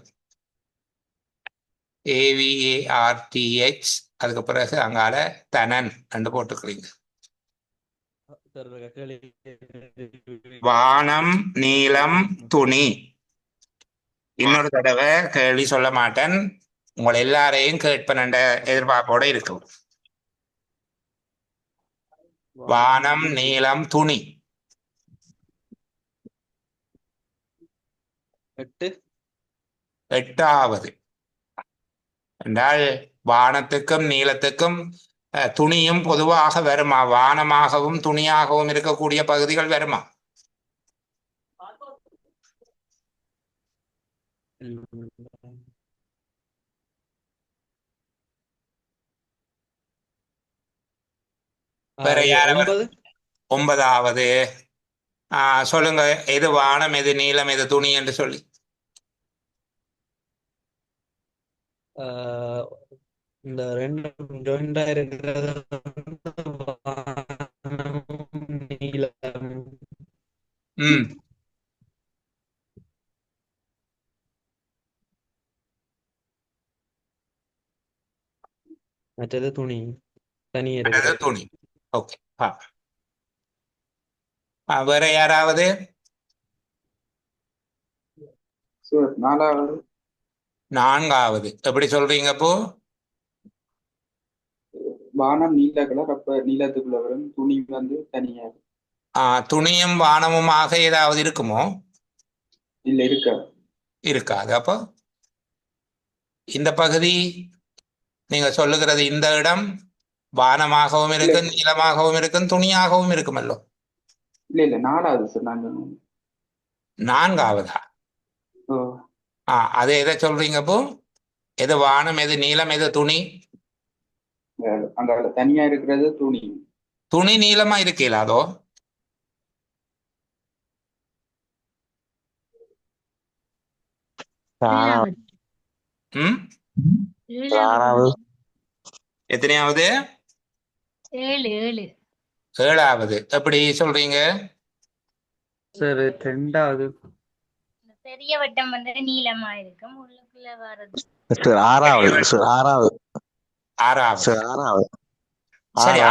AVARTH அதுக்கு பிறகு அங்கால தனன் என்று போட்டுக்கிறீங்க. வானம், நீலம், துணி. இன்னொரு தடவை கேள்வி சொல்ல மாட்டேன், உங்களை எல்லாரையும் கேட்பேன் என்ற எதிர்பார்ப்போட இருக்கும். வானம், நீலம், துணி. 8வது என்றால் வானத்துக்கும் நீளத்துக்கும் துணியும் பொதுவாக வருமா? வானமாகவும் துணியாகவும் இருக்கக்கூடிய பகுதிகள் வருமா? வேற யாராவது? 9வது. சொல்லுங்க, எது வானம், எது நீளம், எது துணி என்று சொல்லி. இந்த ரெண்டும் ஜாயிண்டா இருக்கிறது நீலம். மற்றது துணி, தனியாக துணி. ஓகே. வேற யாராவது? 4வது எப்படி சொல்றீங்க? அப்போ வானம் நீல கலர், அப்ப நீலத்துக்குள்ள வரும், துணி வந்து தனியா. துணியும் வானமுமாக ஏதாவது இருக்குமோ? இல்ல, இருக்காது. அப்போ இந்த பகுதி நீங்க சொல்லுகிறது இந்த இடம் வானமாகவும் இருக்கும், நீளமாகவும் இருக்கும், துணியாகவும் இருக்குமல்லோ? இல்ல 4வது சார். நான் 4வதா? அது எதை சொல்றீங்க? அப்போ எது வானம், எது நீளம், எது துணி? அங்க தனியா இருக்கிறது துணி. துணி நீளமா இருக்கல? அதோ எத்தனையாவது? 7வது. எப்படி சொல்றீங்க? சார் 2வது. பெரிய வட்டம் வந்து நீளமா இருக்கும், உள்ளுக்குள்ள வர்றது 6வது. சரி,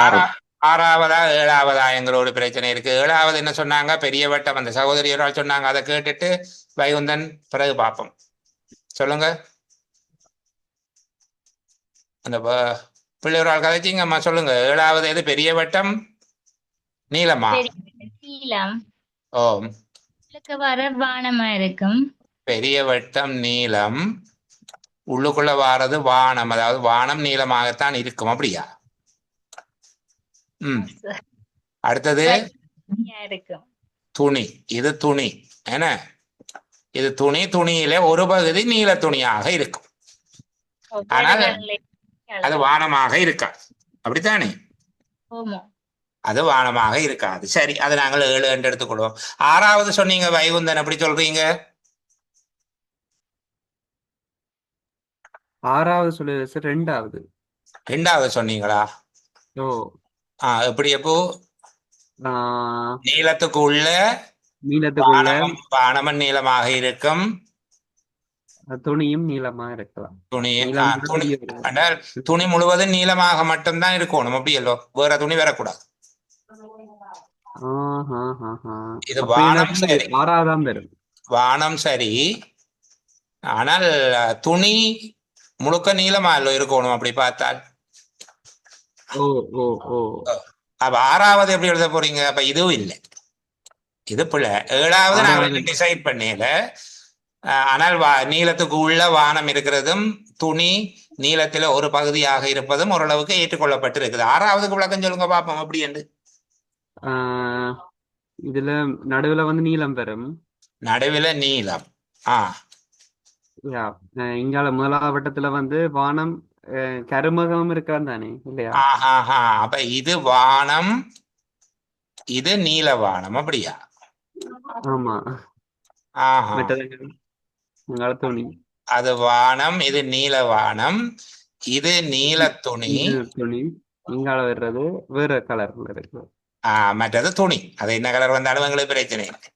6வதா 7வதா என்கிற ஒரு பிரச்சனை இருக்கு. 7வது என்ன சொன்னாங்க? பெரிய வட்டம். அந்த சகோதரி ஒரு ஆள் சொன்னாங்க, அதை கேட்டுட்டு வைகுந்தன் பிறகு பார்ப்போம். சொல்லுங்க. அந்த பிள்ளை ஒரு ஆள் கதைச்சிங்கம்மா சொல்லுங்க. 7வது எது? பெரிய வட்டம் நீளமா? பெரிய வட்டம் நீளம். ஓ, உள்ளுக்கு வர வானமா இருக்கும். பெரிய வட்டம் நீளம், உள்ளுக்குள்ள வாரது வானம், அதாவது வானம் நீளமாகத்தான் இருக்கும், அப்படியா? ம். அடுத்தது இருக்கும். துணி. இது துணி என்ன? இது துணி. துணியில ஒரு பகுதி நீல துணியாக இருக்கும், ஆனால் அது வானமாக இருக்காது, அப்படித்தானே? அது வானமாக இருக்காது. சரி, அது நாங்கள் 7 என்று எடுத்துக்கொள்வோம். 6வது சொன்னீங்க வைகுந்தன், எப்படி சொல்றீங்க? 6வது சொல்லுது சார். 2வது. 2வது சொன்னீங்களா? ஓ. எப்படி? எப்போ ஆஹ் நீளத்துக்கு உள்ள நீளத்துக்குள்ள வானமும் நீளமாக இருக்கும், துணியும் நீளமா இருக்கலாம். துணி நீளம் துணி பெரிய ஒரு- ஆனால் துணி முழுவதும் நீளமாக மட்டும்தான் இருக்கணும், அப்படியல்லோ? வேற துணி வரக்கூடாது. இது அப்ப வானம் எனக்கு சரி, 6வதாம் வரும். வானம் சரி, ஆனால் துணி முழுக்க நீளமா இல்ல இருக்கணும் அப்படி பார்த்தால். ஓ ஓ ஓ அப்ப 6வது எப்படி எழுத போறீங்க? அப்ப இதுவும் இல்லை, இது பிள்ளை. 7வது நாங்கள் டிசைட் பண்ணல. ஆனால் நீளத்துக்கு உள்ள வானம் இருக்கிறதும் துணி நீளத்துல ஒரு பகுதியாக இருப்பதும் ஓரளவுக்கு ஏற்றுக்கொள்ளப்பட்டு இருக்குது. 6வதுக்கு விளக்கம் சொல்லுங்க பாப்போம், எப்படி என்று. இதுல நடுவுல வந்து நீளம் பெறும். நடுவில் நீளம். இங்கால 1வது வட்டத்துல வந்து வானம் கருமகம் இருக்கான் தானே, இல்லையா? அப்ப இது வானம், இது நீல வானம், அப்படியா? ஆமா. துணி. அது வானம், இது நீல வானம், இது நீல துணி. துணி இங்கால வர்றது வேற கலர்ல இருக்கு. மற்றது துணி, அது என்ன கலர் வந்தாலும் எங்களுக்கு பிரச்சனை இல்லை,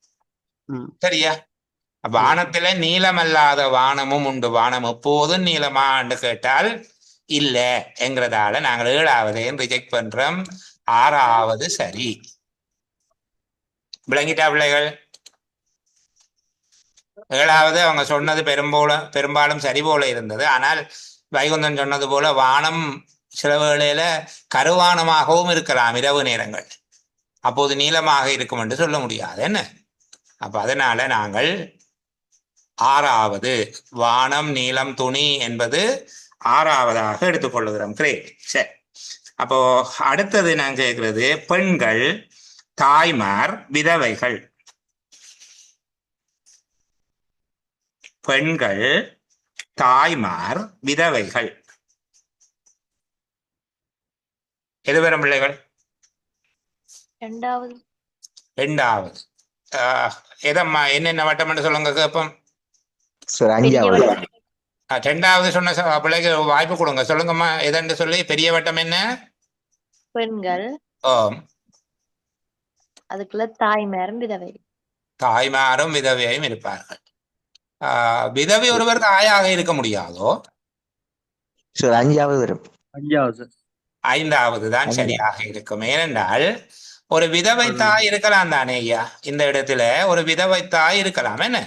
சரியா? வானத்துல நீளமல்லாத வானமும் உண்டு. வானம் எப்போதும் நீளமா என்று கேட்டால் இல்ல என்கிறதால நாங்கள் 7வதையும் ரிஜெக்ட் பண்றோம். 6வது சரி. விளங்கிட்டா பிள்ளைகள்? 7வது அவங்க சொன்னது பெரும்பாலும் சரி போல இருந்தது. ஆனால் வைகுந்தன் சொன்னது போல வானம் சில வேளையில கருவானமாகவும் இருக்கலாம் இரவு நேரங்கள், அப்போது நீளமாக இருக்கும் என்று சொல்ல முடியாது என்ன. அப்ப அதனால நாங்கள் 6வது வானம் நீளம் துணி என்பது 6வதாக எடுத்துக்கொள்ளுகிறோம். கிரேட். சரி, அப்போ அடுத்தது நான் கேட்கிறது பெண்கள், தாய்மார், விதவைகள். பெண்கள், தாய்மார், விதவைகள். எது வரும் பிள்ளைகள்? 2வது. 2வது. எதம்மா என்னென்ன வட்டம் என்று சொல்லுங்க கேப்போம். சார் 5வது. 2வது சொன்ன பிள்ளைக்கு வாய்ப்பு கொடுங்க, சொல்லுங்கம்மா எதென்று சொல்லி. பெரிய வட்டம் என்ன? பெண்கள். அதுக்குள்ள தாய்மாரும் விதவை. தாய்மாரும் விதவையும் இருப்பார்கள். விதவை ஒருவர் தாயாக இருக்க முடியாதோ? சார் 5வது வரும். 5வது தான் சரியாக இருக்கும். ஏனென்றால் ஒரு விதவை தாய் இருக்கலாம் தானே ஐயா, இந்த இடத்துல ஒரு விதவை தாய் இருக்கலாம் என்ன.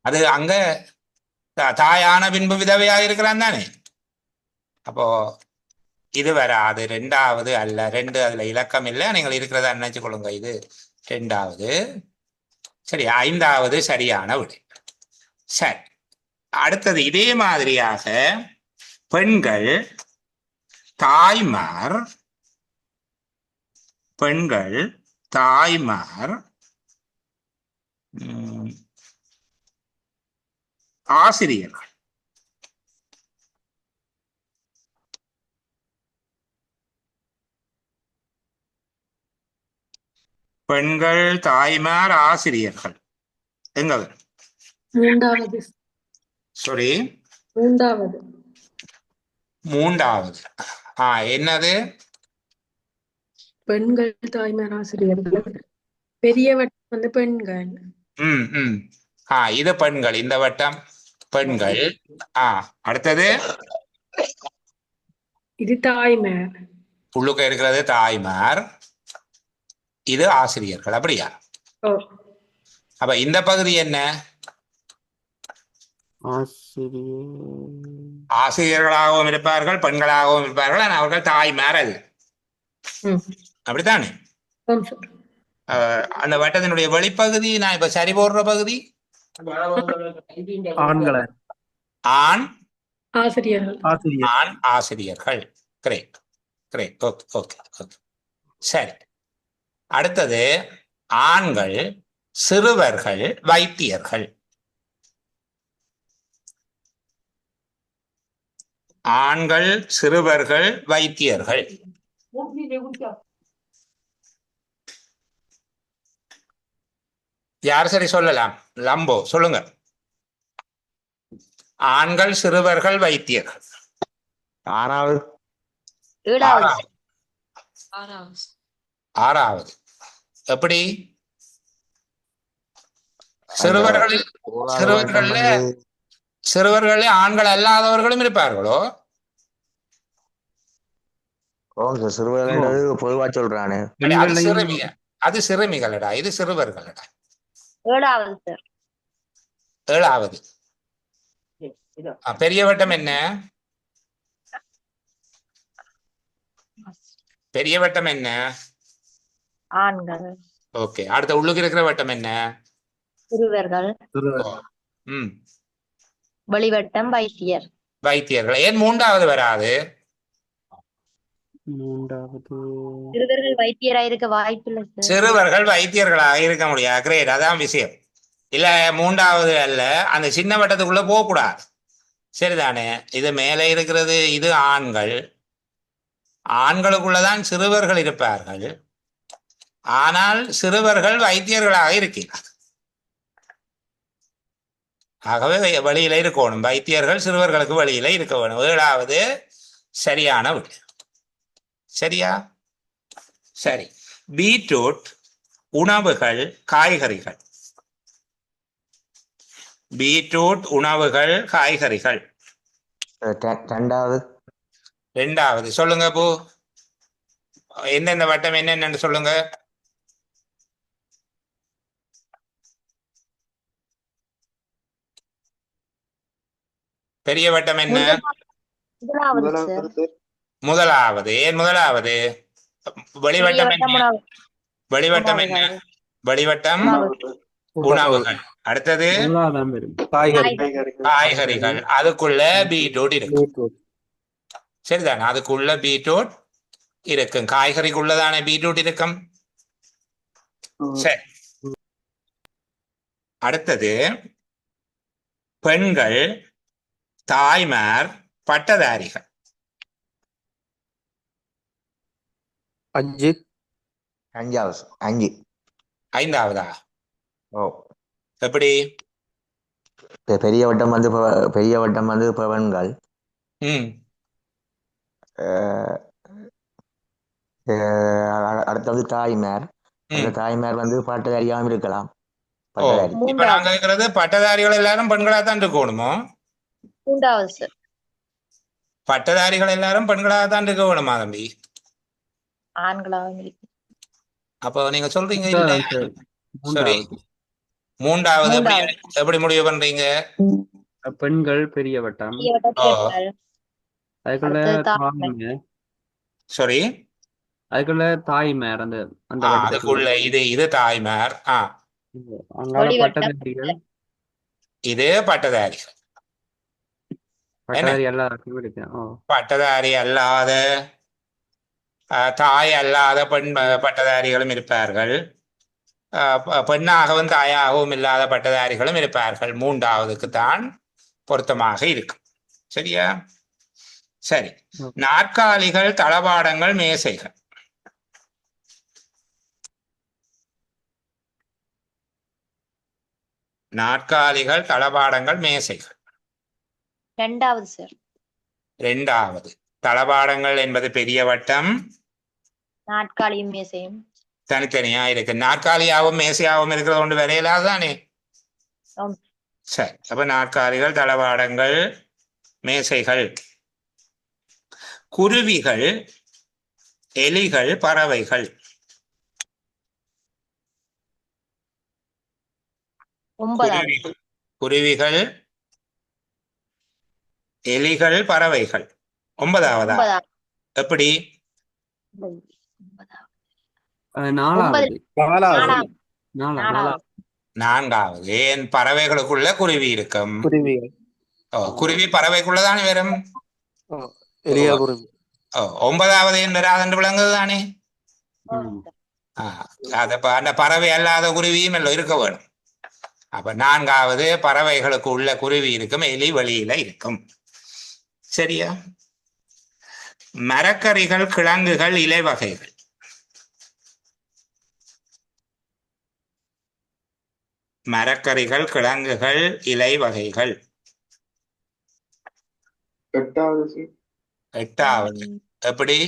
அது அங்க தாயான பின்பு விதவையாக இருக்கலாம் தானே. அப்போ இது வராது. 2வது அல்ல. 2 அதுல இலக்கம் இல்லை, நீங்கள் இருக்கிறதா நினைச்சு கொள்ளுங்க. இது 2வது சரி. 5வது சரியான விடை. சரி, அடுத்தது இதே மாதிரியாக பெண்கள், தாய்மார், பெண்கள், தாய்மார், ஆசிரியர்கள். பெண்கள், தாய்மார், ஆசிரியர்கள். எங்க? 3வது. சாரி, 3வது. 3வது. என்னது? பெண்கள், தாய்மார், ஆசிரியர்கள். பெரிய வட்டம் வந்து பெண்கள். இது பெண்கள். இந்த வட்டம் பெண்கள். அடுத்தது இது தாய்மார். உள்ளுக்க இருக்கிறது தாய்மார், இது ஆசிரியர்கள், அப்படியா? அப்ப இந்த பகுதி என்ன? ஆசிரியர். ஆசிரியர்களாகவும் இருப்பார்கள், பெண்களாகவும் இருப்பார்கள். ஆனால் அவர்கள் தாய்மார் அல்ல. ம். அப்படித்தானே? ஆம் சார். அந்த வட்டத்தினுடைய வெளிப்பகுதி நான் இப்ப சரி போடுற பகுதி ஆண்களை ஆண் ஆசிரியர்கள். ஆசிரியர் ஆண் ஆசிரியர்கள். Great great. Okay okay okay. சரி, அடுத்தது ஆண்கள் சிறுவர்கள் வைத்தியர்கள். ஆண்கள் சிறுவர்கள் வைத்தியர்கள். யார் சரி சொல்லலாம்? லம்போ சொல்லுங்க. ஆண்கள் சிறுவர்கள் வைத்தியர்கள். ஆறாவது ஏழாவது ஆறாவது. ஆறாவது எப்படி? சிறுவர்களில் சிறுவர்கள்ல சிறுவர்களே ஆண்கள் அல்லாதவர்களும் இருப்பார்களோ? சிறுவர்கள் பொதுவா சொல்றானு. அது பெண்களையும் சிறுமிக, அது சிறுமிகளடா, இது சிறுவர்களடா. ஏழாவது சார். ஏழாவது. பெரிய வட்டம் என்ன? பெரிய வட்டம் என்ன? ஆண்கள். ஓகே, அடுத்த உள்ளுக்கு இருக்கிற வட்டம் என்ன? சிறுவர்கள். ம், வெளிவட்டம் வைத்தியர். வைத்தியர்கள். ஏன் மூன்றாவது வராது? மூன்றாவது சிறுவர்கள் வைத்தியராயிருக்க வாய்ப்பில்லை சார். சிறுவர்கள் வைத்தியர்களாக இருக்க முடியாது. கிரேட், அதான் விஷயம். இல்ல மூன்றாவது அல்ல, அந்த சின்ன வட்டத்துக்குள்ள போகக்கூடாது. சரிதானே? இது மேலே இருக்கிறது, இது ஆண்கள். ஆண்களுக்குள்ளதான் சிறுவர்கள் இருப்பார்கள். ஆனால் சிறுவர்கள் வைத்தியர்களாக இருக்கிறார். ஆகவே வழியில இருக்கணும். வைத்தியர்கள் சிறுவர்களுக்கு வழியில இருக்க வேணும். ஏழாவது சரியான விடை. சரியா? சரி. பீட்ரூட் உணவுகள் காய்கறிகள். பீட்ரூட் உணவுகள் காய்கறிகள். ரெண்டாவது ரெண்டாவது சொல்லுங்க பூ. எந்தெந்த வட்டம் என்னென்னு சொல்லுங்க. பெரிய வட்டம் என்ன? முதலாவது சார். முதலாவது சார். முதலாவது. ஏன் முதலாவது? வெளிவட்டம் என்ன? உணவு. வெளிவட்டம் என்ன? வெளிவட்டம் உணவுகள். அடுத்தது பொருளாதாரம் வரும். காய்கறி காய்கறிகள். காய்கறிகள். அதுக்குள்ள பீட்ரூட் இருக்கு. சரிதானே? அதுக்குள்ள பீட்ரூட் இருக்கும். காய்கறிக்குள்ளதானே பீட்ரூட் இருக்கும். சரி, அடுத்தது பெண்கள் தாய்மார் பட்டதாரிகள். அஞ்சு அஞ்சாவது அஞ்சு ஐந்தாவதா? ஓ எப்படி? பெரிய வட்டம் வந்து பெரிய வட்டம் வந்து பெண்கள். ம், அடுத்து வந்து தாய்மார். அந்த தாய்மார் வந்து பட்டதாரியாகவும் இருக்கலாம். ஓ, பட்டதாரி. இப்ப நாங்க இருக்கிறது பட்டதாரிகள் எல்லாரும் பெண்களா தான் இருக்கணுமோ? மூன்றாவது சார். பட்டதாரிகள் எல்லாரும் பெண்களா தான் இருக்க வேணுமா தம்பி? ஆண்களாகவும் இருக்கு. அப்போ நீங்க சொல்றீங்க இல்ல. சரி, மூன்றாவது மூன்றாவது எப்படி மூன்றாவது. எப்படி முடிவு பண்றீங்க? பெண்கள் பெரிய வட்டம். பெரிய வட்டம் பெண்கள். அதுக்குள்ள அடுத்தது தாய்மார். சரி, அதுக்குள்ள தாய்மார் அந்த அந்த வட்டத்துக்குள்ள. அதுக்குள்ள இது தாய்மார். அங்கால வெளிவட்டம் பட்டதாரிகள். இது பட்டதாரிகள். பட்டதாரி எல்லாருக்கும் இருக்கு. பட்டதாரி அல்லாத தாய் அல்லாத பெண் பட்டதாரிகளும் இருப்பார்கள். பெண்ணாகவும் தாயாகவும் இல்லாத பட்டதாரிகளும் இருப்பார்கள். மூன்றாவதுக்கு தான் பொருத்தமாக இருக்கும். சரியா? சரி. நாற்காலிகள் தளபாடங்கள் மேசைகள். நாற்காலிகள் தளபாடங்கள் மேசைகள். ரெண்டாவது சார். இரண்டாவது. தளபாடங்கள் என்பது பெரிய வட்டம். நாட்காலியும் மேசையும் தனித்தனியா இருக்கு. நாற்காலியாகவும் மேசையாகவும் இருக்கிறது ஒன்று வரையலாதானே? சரி, அப்ப நாற்காலிகள் தளபாடங்கள் மேசைகள். குருவிகள் எலிகள் பறவைகள். ஒன்பதாவது. குருவிகள் எலிகள் பறவைகள் 9வதா? ஒன்பதாவது. எப்படி? நாலாவது. நாலாவது நாலாம். நாலாவது. நாலாவது. 4வது. ஏன் பறவைகளுக்குள்ள குருவி இருக்கும். குருவிகள். குருவி பறவைக்குள்ளதானே வரும். எலியா குருவி. 9வது ஏன் வராது விளங்குது தானே. ம். அந்த பறவை அல்லாத குருவியும் எல்லாம் இருக்க வேணும். அப்ப 4வது பறவைகளுக்கு உள்ள குருவி இருக்கும், எலி வெளியில இருக்கும். சரியா? மரக்கறிகள், கிழங்குகள், இலை வகைகள். மரக்கறிகள், கிழங்குகள், இலை வகைகள். 8வது சார். 8வது. எப்படி?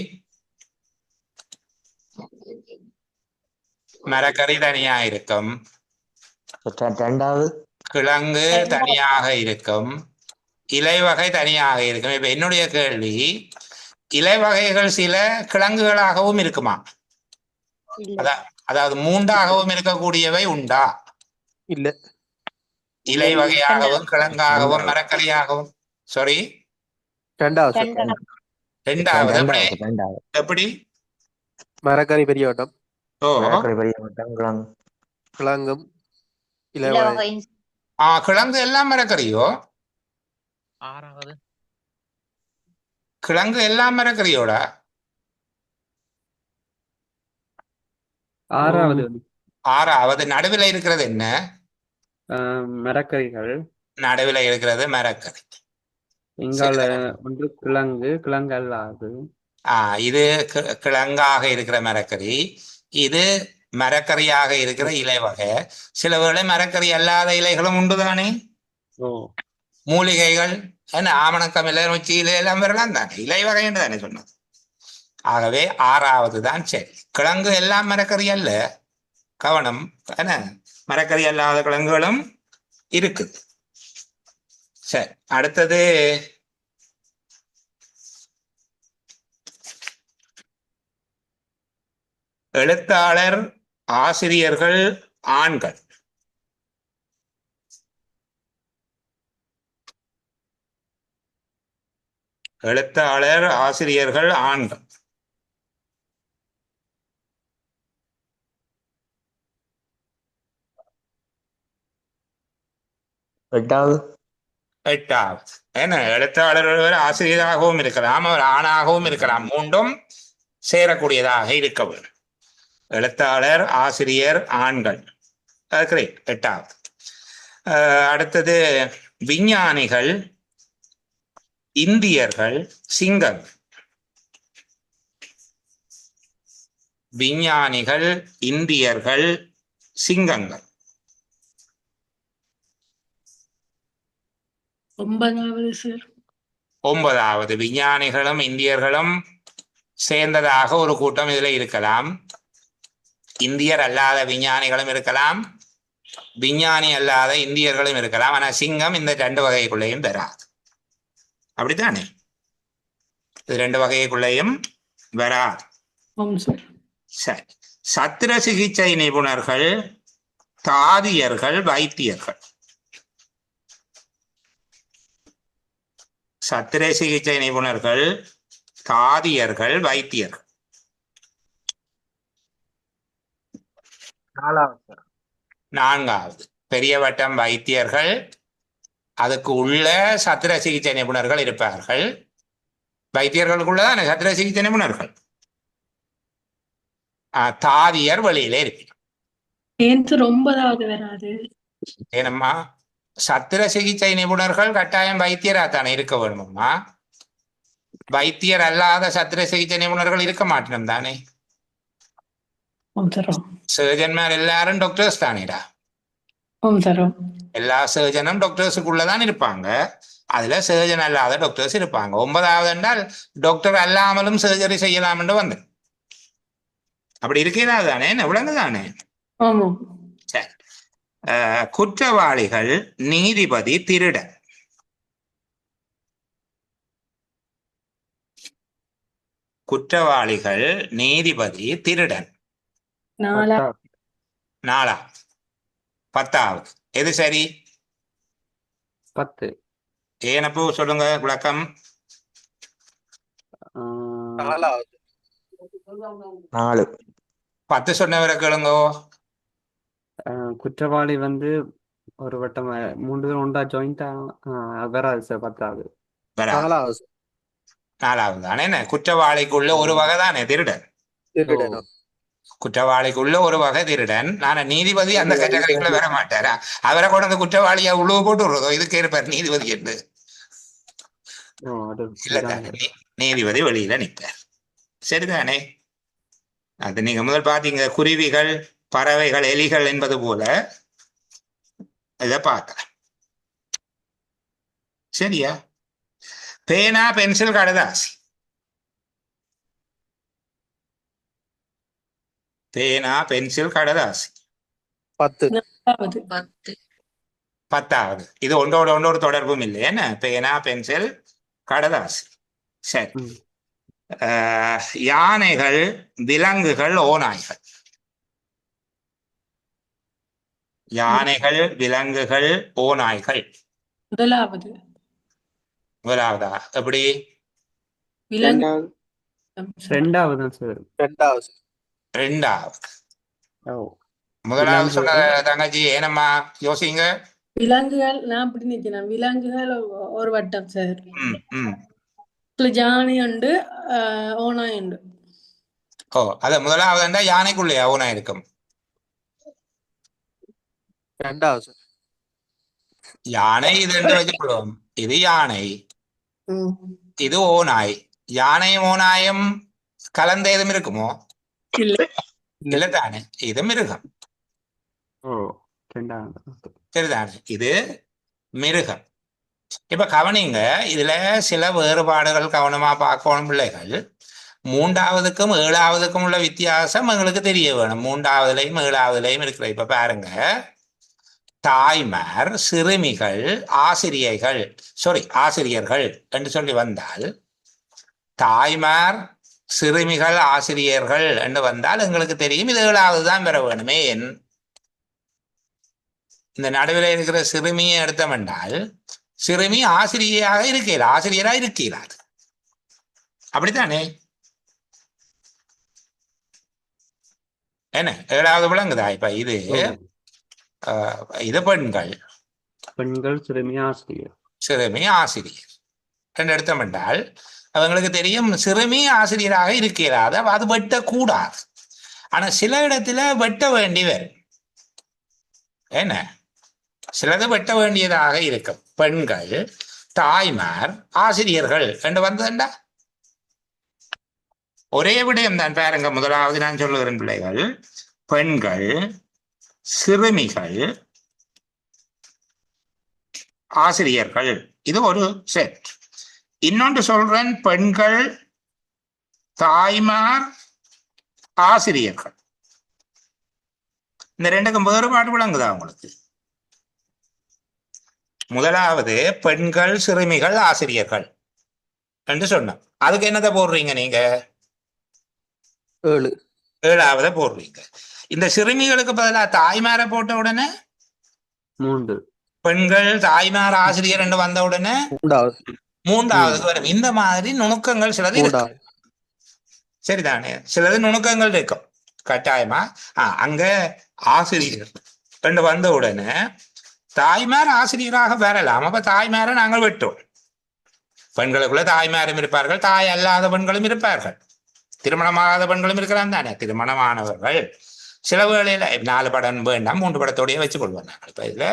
மரக்கறி தனியா இருக்கும், 2வது கிழங்கு தனியாக இருக்கும், இலை வகை தனியாக இருக்கும். இப்ப என்னுடைய கேள்வி, இலை வகைகள் சில கிழங்குகளாகவும் இருக்குமா? அதாவது 3ஆகவும் இருக்கக்கூடியவை உண்டா? இல்ல. இலை வகையாகவும் கிழங்காகவும் மரக்கறியாகவும். சாரி, 2வது. 2வது. எப்படி? 2வது எப்படி? மரக்கறி பெரிய வட்டம், மரக்கறி பெரிய வட்டம், கிழங்கு. கிழங்கும் இலவகை. கிழங்கு எல்லாம் மரக்கறியோ? 6வது. கிழங்கு எல்லாம் மரக்கறியோட? 6வது. 6வது. நடுவில் இருக்கிறது என்ன? மரக்கறிகள். நடுவில் இருக்கிறது மரக்கறி. இங்கால ஒன்று கிழங்கு, கிழங்கு அல்லாது. இது கிழங்காக இருக்கிற மரக்கறி, இது மரக்கறியாக இருக்கிற இலை வகை. சில வேளை மரக்கறி அல்லாத இலைகளும் உண்டுதானே. மூலிகைகள், ஆமணக்கம் இலை, நொச்சி இலை எல்லாம் வரலாம் தானே, இலை வகை என்று தானே சொன்னது. ஆகவே 6வது தான் சரி. கிழங்கு எல்லாம் மரக்கறி அல்ல, கவனம். மரக்கறி அல்லாத கிழங்குகளும் இருக்குது. சரி, அடுத்தது எழுத்தாளர், ஆசிரியர்கள், ஆண்கள். எழுத்தாளர், ஆசிரியர்கள், ஆண்கள். 8வது. 8வது. எழுத்தாளர் ஆசிரியராகவும் இருக்கலாம், அவர் ஆணாகவும் இருக்கலாம், மூன்றும் சேரக்கூடியதாக இருக்க வேண்டும். எழுத்தாளர், ஆசிரியர், ஆண்கள். அது 8வது. அடுத்தது விஞ்ஞானிகள், இந்தியர்கள், சிங்கம். விஞ்ஞானிகள், இந்தியர்கள், சிங்கங்கள். 9வது சார். 9வது. விஞ்ஞானிகளும் இந்தியர்களும் சேர்ந்ததாக ஒரு கூட்டம் இதுல இருக்கலாம். இந்தியர் அல்லாத விஞ்ஞானிகளும் இருக்கலாம், விஞ்ஞானி அல்லாத இந்தியர்களும் இருக்கலாம். ஆனா சிங்கம் இந்த 2 வகைக்குள்ளேயும் வராது. அப்படித்தானே? இது 2 வகைக்குள்ளேயும் வராது. சரி. சத்திர சிகிச்சை நிபுணர்கள், தாதியர்கள், வைத்தியர்கள். சத்திர சிகிச்சை நிபுணர்கள், தாதியர்கள், வைத்தியர்கள். 4வது. பெரிய வட்டம் வைத்தியர்கள், அதுக்கு உள்ள சத்திர சிகிச்சை நிபுணர்கள் இருப்பார்கள். வைத்தியர்களுக்குள்ளதான சத்திர சிகிச்சை நிபுணர்கள். தாதியர் வெளியில இருப்பார். ஏன் சார் 9வது வராது? ஏனம்மா, சத்திர சிகிச்சை நிபுணர்கள் கட்டாயம் வைத்தியராத்தானே இருக்க வேணுமம்மா. வைத்தியர் அல்லாத சத்திர சிகிச்சை நிபுணர்கள் இருக்க மாட்டணும் தானே. சர்ஜன்மார் எல்லாரும் டாக்டர்ஸ் தானேடா. எல்லா சர்ஜனும் டாக்டர்ஸுக்குள்ளதான் இருப்பாங்க. அதுல சர்ஜன் அல்லாத டாக்டர்ஸ் இருப்பாங்க. 9வது என்றால் டாக்டர் அல்லாமலும் சர்ஜரி செய்யலாம் என்று வந்து அப்படி இருக்கிறதா தானே, விளங்கு தானே. சரி. குற்றவாளிகள், நீதிபதி, திருடன். குற்றவாளிகள், நீதிபதி, திருடன். 4வது. 10வது. எது சரி? 10. ஏனப்போ சொல்லுங்க விளக்கம். ஆஹ், 4வது 4. 10 சொன்னவரை கேளுங்கோ. குற்றவாளி வந்து ஒரு வட்டம் 3 பேரும் ஒன்றா ஜாயிண்டா வராது சார் 10வது. வராது. 4வது 4வது தானே. என்ன குற்றவாளிக்குள்ள ஒரு வகை தானே திருடன். திருடனும் குற்றவாளிக்குள்ள ஒரு வகை திருடன். நான நீதிபதி அந்த கேட்டகரிக்குள்ள வர மாட்டாரா? அவரை கூட அந்த குற்றவாளியா உழுவு போட்டு விடுறதோ இதுக்கு இருப்பார் நீதிபதி என்று அது இல்ல தானே. நீதிபதி வெளியில நிற்பார். சரிதானே. அது நீங்க முதல் பாத்தீங்க குருவிகள் பறவைகள் எலிகள் என்பது போல இதை பார்க்கலாம். சரியா. பேனா பென்சில் கடதாசி. பேனா பென்சில் கடதாசி 10 4வது 10வது. இது ஒன்றோட ஒன்றோடு தொடர்பும் இல்லை. என்ன பேனா பென்சில் கடதாசி. சரி. ம். யானைகள் விலங்குகள் ஓநாய்கள். யானைகள் விலங்குகள் ஓநாய்கள். 1வது முதலாவதா எப்படி? விலங்கு 2வது 2வது சார். 2வது 2வது. ஓ முதலாவது சொன்ன விலங்குகள். தங்கச்சி ஏனம்மா யோசிங்க. விலங்குகள் நான் அப்படி நினைக்கிறேன். விலங்குகள் ஒரு வட்டம் சார். ம் ம் ஜானி உண்டு, ஓனாய் உண்டு. ஓ அத முதலாவது யானைக்குள்ளே ஓனாய் இருக்கும். 2வது யானை இது ரெண்டு வச்சுக்கொள்வோம். இது யானை, இது ஓநாய். யானையும் ஓநாயும் கலந்த எதுவும் இருக்குமோ? இல்லை. இல்ல தானே. இது மிருகம். ஓ 2வது. சரிதானே. இது மிருகம். இப்ப கவனிங்க, இதுல சில வேறுபாடுகள் கவனமா பார்க்கணும் பிள்ளைகள். 3வதுக்கும் 7வதுக்கும் உள்ள வித்தியாசம் எங்களுக்கு தெரிய வேணும். 3வதுலையும் 7வதுலையும் இருக்கிற. இப்ப பாருங்க, தாய்மார் சிறுமிகள் ஆசிரியர்கள் என்று சொல்லி வந்தால், தாய்மார் சிறுமிகள் ஆசிரியர்கள் என்று வந்தால் எங்களுக்கு தெரியும் இது 7வது தான் பெற வேணுமே. இந்த நடுவில் இருக்கிற சிறுமியை எடுத்தோம் என்றால் சிறுமி ஆசிரியராக இருக்கிறார், ஆசிரியராக இருக்கிறார். அப்படித்தானே. என்ன 7வது விளங்குதா? இப்ப இது இது பெண்கள் சிறுமி ஆசிரியர் என்று எடுத்தோம் என்றால் அவங்களுக்கு தெரியும் சிறுமி ஆசிரியராக இருக்கிறார். அது வெட்டக்கூடாது. ஆனா சில இடத்துல வெட்ட வேண்டியவர் என்ன, சிலது வெட்ட வேண்டியதாக இருக்கும். பெண்கள் தாய்மார் ஆசிரியர்கள் என்று வந்ததுண்டா ஒரே விடயம் தான். பாருங்க, முதலாவது நான் சொல்லுகிறேன் பிள்ளைகள், பெண்கள் சிறுமிகள் ஆசிரியர்கள், இது ஒரு செட். இன்னொன்று சொல்றேன், பெண்கள் தாய்மார் ஆசிரியர்கள். இந்த ரெண்டுக்கும் வேறுபாடு விளங்குதா உங்களுக்கு? முதலாவது பெண்கள் சிறுமிகள் ஆசிரியர்கள் என்று சொன்னோம். அதுக்கு என்னதை போடுறீங்க நீங்க? 7வது போடுறீங்க. இந்த சிறுமிகளுக்கு பதிலாக தாய்மாரை போட்ட உடனே 3. பெண்கள் தாய்மார் ஆசிரியர் என்று வந்த உடனே 3வது வரும். இந்த மாதிரி நுணுக்கங்கள் சிலது இருக்கு. சரிதானே. சிலது நுணுக்கங்கள் இருக்கும் கட்டாயமா. அங்க ஆசிரியர் என்று வந்த உடனே தாய்மார் ஆசிரியராக வரலாம். அப்ப தாய்மாரை நாங்கள் வெட்டோம். பெண்களுக்குள்ள தாய்மாரும் இருப்பார்கள், தாய் அல்லாத பெண்களும் இருப்பார்கள், திருமணமாகாத பெண்களும் இருக்கிறான் தானே. திருமணமானவர்கள் சில வேளையில 4 படம் வேண்டாம் 3 படத்தோடய வச்சுக் கொள்வோம் நாங்கள். இப்ப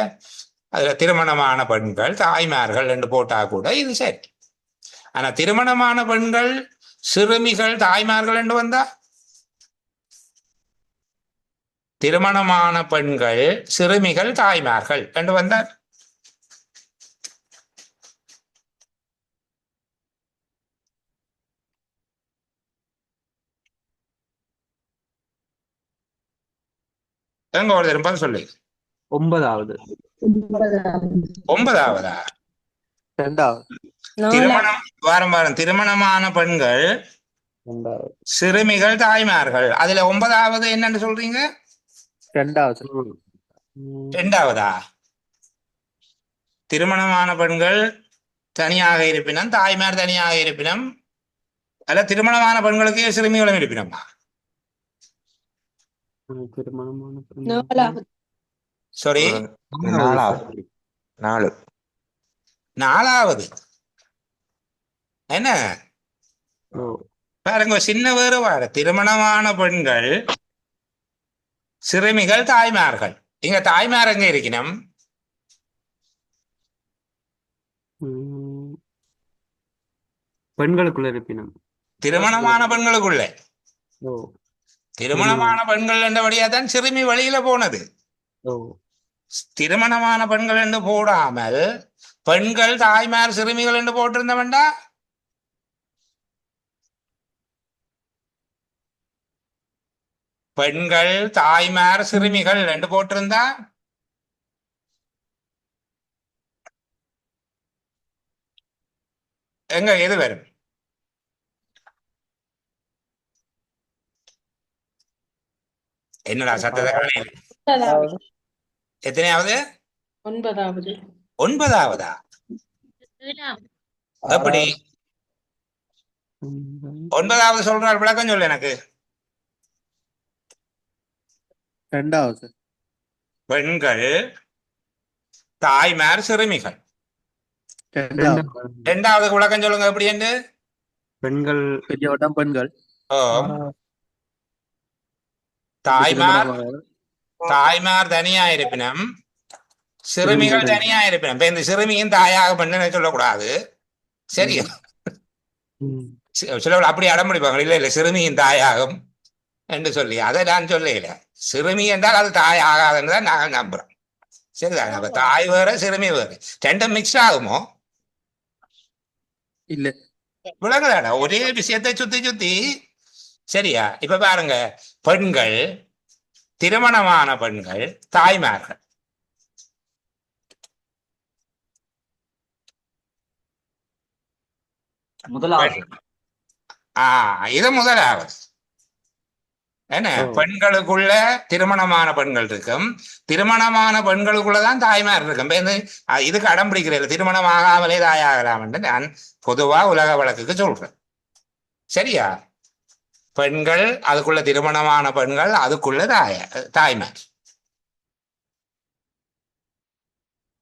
அதுல திருமணமான பெண்கள் தாய்மார்கள் என்று போட்டா கூட இது சரி. ஆனா திருமணமான பெண்கள் சிறுமிகள் தாய்மார்கள் என்று வந்தா, திருமணமான பெண்கள் சிறுமிகள் தாய்மார்கள் என்று வந்தார். எங்க ஒரு திரும்ப சொல்லு. 9வது. 9வதா? 2வது திருமணம் வாரம் திருமணமான பெண்கள் 2வது. சிறுமிகள் தாய்மார்கள். அதுல 9வது என்னன்னு சொல்றீங்க? 2வது 2வதா? திருமணமான பெண்கள் தனியாக இருப்பினும் தாய்மார் தனியாக இருப்பினும் அல்ல திருமணமான பெண்களுக்கு சிறுமிகளும் இருப்பினும் திருமணமான பெண்களுக்கு நாலாவது சாரி நாலாவது 4 4வது என்ன ஓ பாருங்க சின்ன வேறுபாடு திருமணமான பெண்கள் சிறுமிகள் தாய்மார்கள் இங்க தாய்மார் எங்க இருக்கணும் ம், பெண்களுக்குள்ள இருப்பினும் திருமணமான பெண்களுக்குள்ள ஓ திருமணமான பெண்கள் என்றபடியா தான் சிறுமி வழியில போனது ஓ திருமணமான பெண்கள் என்று போடாமல் பெண்கள் தாய்மார் சிறுமிகள் என்று போட்டிருந்தவன்டா பெண்கள் தாய்மார் சிறுமிகள் என்று போட்டிருந்தா எங்க எது வரும் என்னடா சத்தத்தை காணோம். 9வது எத்தனையாவது 9வது 9வதா ஏழாவது. எப்படி 9வது சொல்றார் விளக்கம் சொல்லு எனக்கு 2வது பெண்கள் தாய்மார் சிறுமிகள் 2வது 2வது விளக்கம் சொல்லுங்க எப்படி என்று பெண்கள் பெரிய வட்டம் பெண்கள் ஓ, தாய்மார் திருமணமானவர். தாய்மார் தனியா இருப்பினும் சிறுமிகள் சிறுமிகள். தனியா இருப்பினும் இப்ப இந்த சிறுமியின் தாயாக பண்ணு சொல்லக்கூடாது சரியா ம், சிலவர்கள் அப்படி அடம்பிடிப்பாங்க இல்ல இல்ல சிறுமியின் தாயாகும் என்று சொல்லி அதை நான் சொல்லல சிறுமி என்றால் அது தாய் ஆகாதுன்னு தான் நாங்கள் நம்புறோம் சரிதான் அப்ப தாய் வேற சிறுமி வேற ரெண்டும் மிக்ஸ் ஆகுமோ இல்ல விளங்குதாடா ஒரே விஷயத்தை சுத்தி சுத்தி சரியா இப்ப பாருங்க பெண்கள் திருமணமான பெண்கள் தாய்மார்கள் முதலாவது இது முதலாவது என்ன ஓ. பெண்களுக்குள்ள திருமணமான பெண்கள் இருக்கும் திருமணமான பெண்களுக்குள்ளதான் தாய்மார் இருக்கும் இப்ப இதுக்கு அடம் பிடிக்கிறேன் திருமணம் ஆகாமலே தாயாகலாம் என்று நான் பொதுவா உலக வழக்குக்கு சொல்றேன் சரியா பெண்கள் அதுக்குள்ள திருமணமான பெண்கள் அதுக்குள்ள தாய்மார்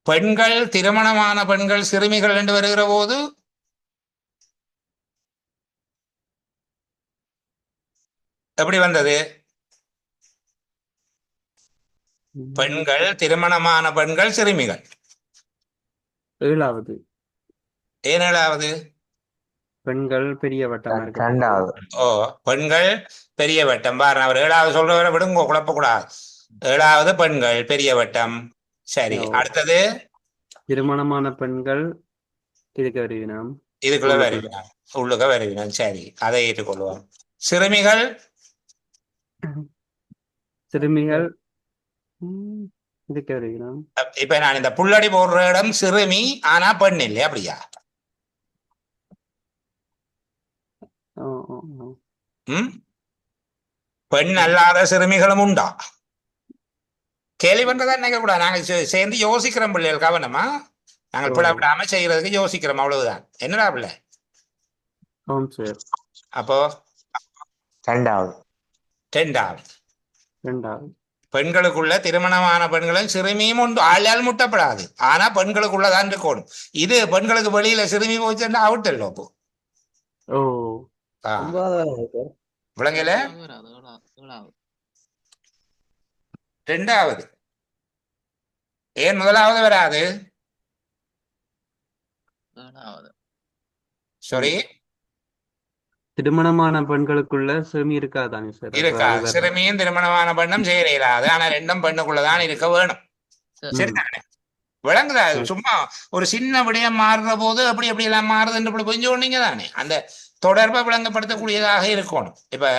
பெண்கள் திருமணமான பெண்கள் சிறுமிகள் என்று வருகிற போது எப்படி வந்தது பெண்கள் திருமணமான பெண்கள் சிறுமிகள் 7வது ஏன் 7வது பெண்கள் பெரிய வட்டமா இருக்கு 2வது ஓ பெண்கள் பெரிய வட்டம் பாரு அவர் 7வது சொல்றவரை விடுங்க குழப்பக்கூடாது 7வது பெண்கள் பெரிய வட்டம் சரி ஓ. அடுத்தது திருமணமான பெண்கள் இதுக்கு வருவினம் இதுக்குள்ள உள்ளுக்குள்ள. வருவினான் உள்ளுக்க வருவினான் சரி அதை ஏற்றுக்கொள்வோம் சிறுமிகள் சிறுமிகள் இதுக்கு வருவினம் இப்ப நான் இந்த புள்ளடி போடுற இடம் சிறுமி ஆனா பெண் இல்லையா அப்படியா ஓ ஓ ஓ ம் பெண் அல்லாத சிறுமிகளும் உண்டா கேள்வி பண்றதா நினைக்க கூடாது நாங்க சேர்ந்து யோசிக்கிறோம் பிள்ளைகள் கவனமா நாங்கள் ஓ. பிள்ளைப்படாம செய்யறதுக்கு யோசிக்கிறோம் அவ்வளவுதான் என்னடா பிள்ளை ஆம் சார் அப்போ 2வது 2வது 2வது பெண்களுக்குள்ள திருமணமான பெண்களும் சிறுமியும் உண்டு ஆளால் முட்டப்படாது ஆனா பெண்களுக்குள்ளதான் இருக்கணும் இது பெண்களுக்கு வெளியில சிறுமி போச்சுன்னா அவுட் இல்லை அப்போ ஓ ஆ. விளங்கல ஏழாவது 2வது ஏன் முதலாவது வராது ஏழாவது சாரி திருமணமான பெண்களுக்குள்ள சிறுமி இருக்காதாங்க சார் இருக்காது சிறுமியும் திருமணமான பெண்ணும் செய்ய இயலாது ஆனா ரெண்டும் பெண்ணுக்குள்ளதான் இருக்க வேணும் சரிதானே விளங்குதா அது சும்மா ஒரு சின்ன விடயம் மாறுற போது அப்படி அப்படி எல்லாம் மாறுதுன்னு இப்படி புரிஞ்சு கொண்டீங்க தானே அந்த தொடர்பை விளங்கப்படுத்தக்கூடியதாக இருக்கணும் இப்ப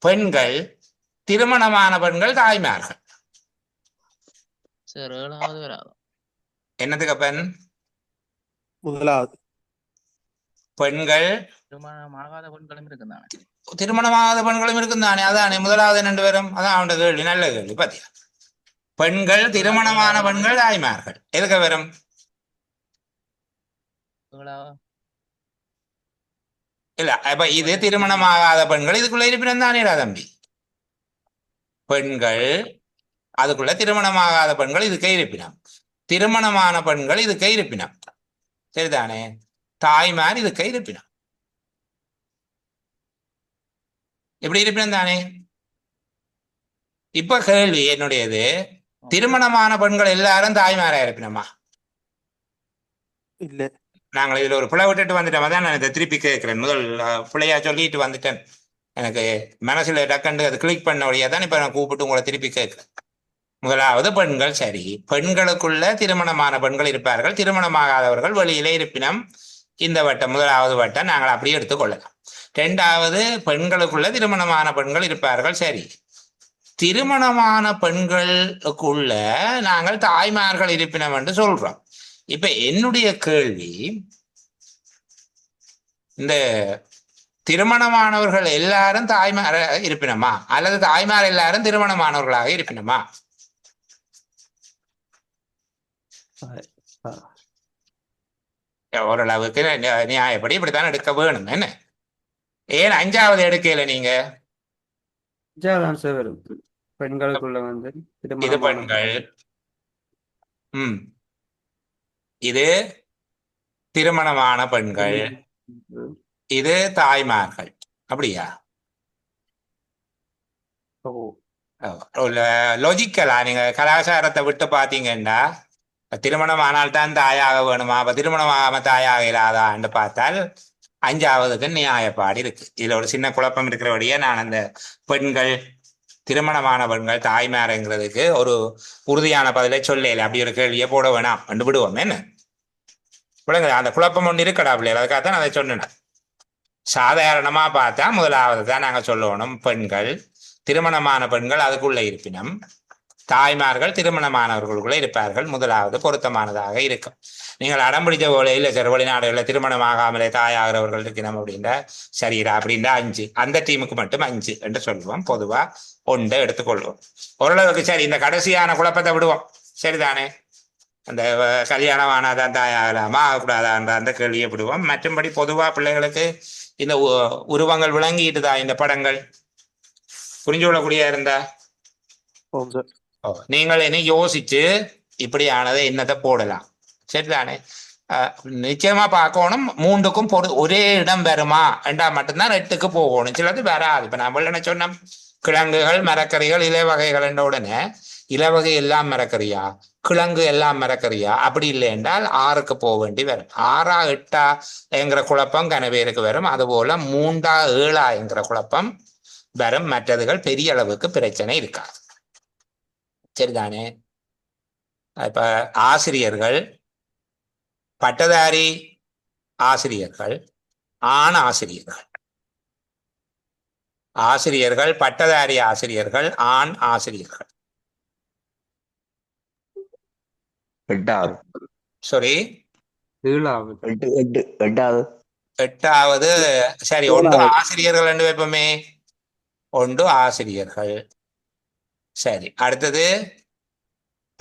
பெண்கள் திருமணமான பெண்கள் தாய்மார்கள் சார் ஏழாவது வராது என்னதுக்கு பெண் முதலாவது பெண்கள் திருமணமாகாத பெண்களும் இருக்குதானே திருமணமாகாத பெண்களும் இருக்கும் தானே அதானே முதலாவது 2 பேரும் அதான் அவன் கேள்வி நல்ல கேள்வி பாத்தியா பெண்கள் திருமணமான பெண்கள் தாய்மார்கள் எதுக்கு வரும் அதுகளாக இல்ல அப்ப இது திருமணமாகாத பெண்கள் இதுக்குள்ள இருப்பினம் தானேடா தம்பி. பெண்கள் அதுக்குள்ள திருமணமாகாத பெண்கள் இதுக்கே இருப்பினம், திருமணமான பெண்கள் இதுக்கே இருப்பினம். சரிதானே? தாய்மார் இதுக்கே இருப்பினம். எப்படி இருப்பினம் தானே? இப்ப கேள்வி என்னுடையது, திருமணமான பெண்கள் எல்லாரும் தாய்மாரா இருப்பினமா? இல்ல. நாங்கள் இதுல ஒரு பிழை விட்டுட்டு வந்துட்டோம். அதான் நான் இதை திருப்பி கேட்கிறேன். முதல் பிழையா சொல்லிட்டு வந்துட்டேன். எனக்கு மனசுல டக்கண்டு அது கிளிக் பண்ண வழியா தான் இப்ப நான் கூப்பிட்டு உங்களை திருப்பி கேட்கிறேன். முதலாவது பெண்கள் சரி, பெண்களுக்குள்ள திருமணமான பெண்கள் இருப்பார்கள், திருமணமாகாதவர்கள் வெளியிலே இருப்பினம். இந்த வட்டம் முதலாவது வட்டம் நாங்கள் அப்படியே எடுத்துக்கொள்ளலாம். இரண்டாவது, பெண்களுக்குள்ள திருமணமான பெண்கள் இருப்பார்கள் சரி, திருமணமான பெண்களுக்குள்ள நாங்கள் தாய்மார்கள் இருப்பினம் என்று சொல்றோம். இப்ப என்னுடைய கேள்வி, இந்த திருமணமானவர்கள் எல்லாரும் தாய்மார இருப்பினமா அல்லது தாய்மார் எல்லாரும் திருமணமானவர்களாக இருப்பினமா? ஓரளவுக்கு நியாயப்படி இப்படித்தான் எடுக்க வேணும். என்ன ஏன் அஞ்சாவது எடுக்கல நீங்க? அஞ்சாவது சார் வரும். பெண்களுக்குள்ள வந்து இது திருமணமான பெண்கள், இது திருமணமான பெண்கள், இது தாய்மார்கள். அப்படியா? லொஜிக்கலா நீங்க கலாச்சாரத்தை விட்டு பாத்தீங்கன்னா, திருமணம் ஆனால்தான் தாயாக வேணுமா, அப்ப திருமணமாகாம தாயாக இல்லாதான்னு பார்த்தால் அஞ்சாவதுக்கு நியாயப்பாடு இருக்கு. இதுல ஒரு சின்ன குழப்பம் இருக்கிறபடியே நான் அந்த பெண்கள் திருமணமான பெண்கள் தாய்மாருங்கிறதுக்கு ஒரு உறுதியான பதிலை சொல்லல. அப்படி ஒரு கேள்வியை போட வேணாம் என்று விடுவோம். என்ன விளங்க, அந்த குழப்பம் ஒன்று இருக்கடா பிள்ளைகள், அதுக்காகத்தான் அதை சொன்னேன். சாதாரணமா பார்த்தா முதலாவது தான் நாங்க சொல்லணும், பெண்கள் திருமணமான பெண்கள் அதுக்குள்ள இருப்பினம், தாய்மார்கள் திருமணமானவர்களுக்குள்ள இருப்பார்கள். முதலாவது பொருத்தமானதாக இருக்கும். நீங்கள் அடம்பிடிச்ச போல இல்லை சார், வெளிநாடுகளில் திருமணமாகாமலே தாயாகிறவர்கள் இருக்கணும் அப்படின்ற சரீரா அப்படின்ற 5, அந்த டீமுக்கு மட்டும் 5 என்று சொல்லுவோம். பொதுவா 1 எடுத்துக்கொள்வோம். ஓரளவுக்கு சரி. இந்த கடைசியான குழப்பத்தை விடுவோம். சரிதானே? அந்த கல்யாணம் ஆனாதான் தாயாகலாமா ஆகக்கூடாதான்ற அந்த கேள்வியை விடுவோம். மற்றும்படி பொதுவா பிள்ளைகளுக்கு இந்த உருவங்கள் விளங்கிட்டுதா? இந்த படங்கள் புரிஞ்சு கொள்ளக்கூடிய இருந்தா நீங்கள் என்ன யோசிச்சு இப்படியானதை என்னத்தை போடலாம். சரிதானே? நிச்சயமா பார்க்கணும். 3க்கும் ஒரே இடம் வருமா என்றா மட்டும்தான் 8க்கு போகணும். சிலது வராது. இப்ப நான் என்ன சொன்ன, கிழங்குகள் மரக்கறிகள் இலை வகைகள் என்ற உடனே இலவகை எல்லாம் மரக்கறியா, கிழங்கு எல்லாம் மரக்கறியா, அப்படி இல்லை என்றால் 6க்கு போக வேண்டி வரும். 6ஆ 8ஆ என்கிற குழப்பம் கனவேருக்கு வரும். அதுபோல 3ஆ 7ஆ என்கிற குழப்பம் வரும். மற்றதுகள் பெரிய அளவுக்கு பிரச்சனை இருக்காது. சரிதானே? இப்ப ஆசிரியர்கள், பட்டதாரி ஆசிரியர்கள், ஆண் ஆசிரியர்கள், ஆசிரியர்கள் பட்டதாரி ஆசிரியர்கள், ஆண் ஆசிரியர்கள். 8வது. சாரி, 7வது. 8வது. சரி, 1 ஆசிரியர்கள் என்று வைப்போமே. 1 ஆசிரியர்கள். சரி, அடுத்தது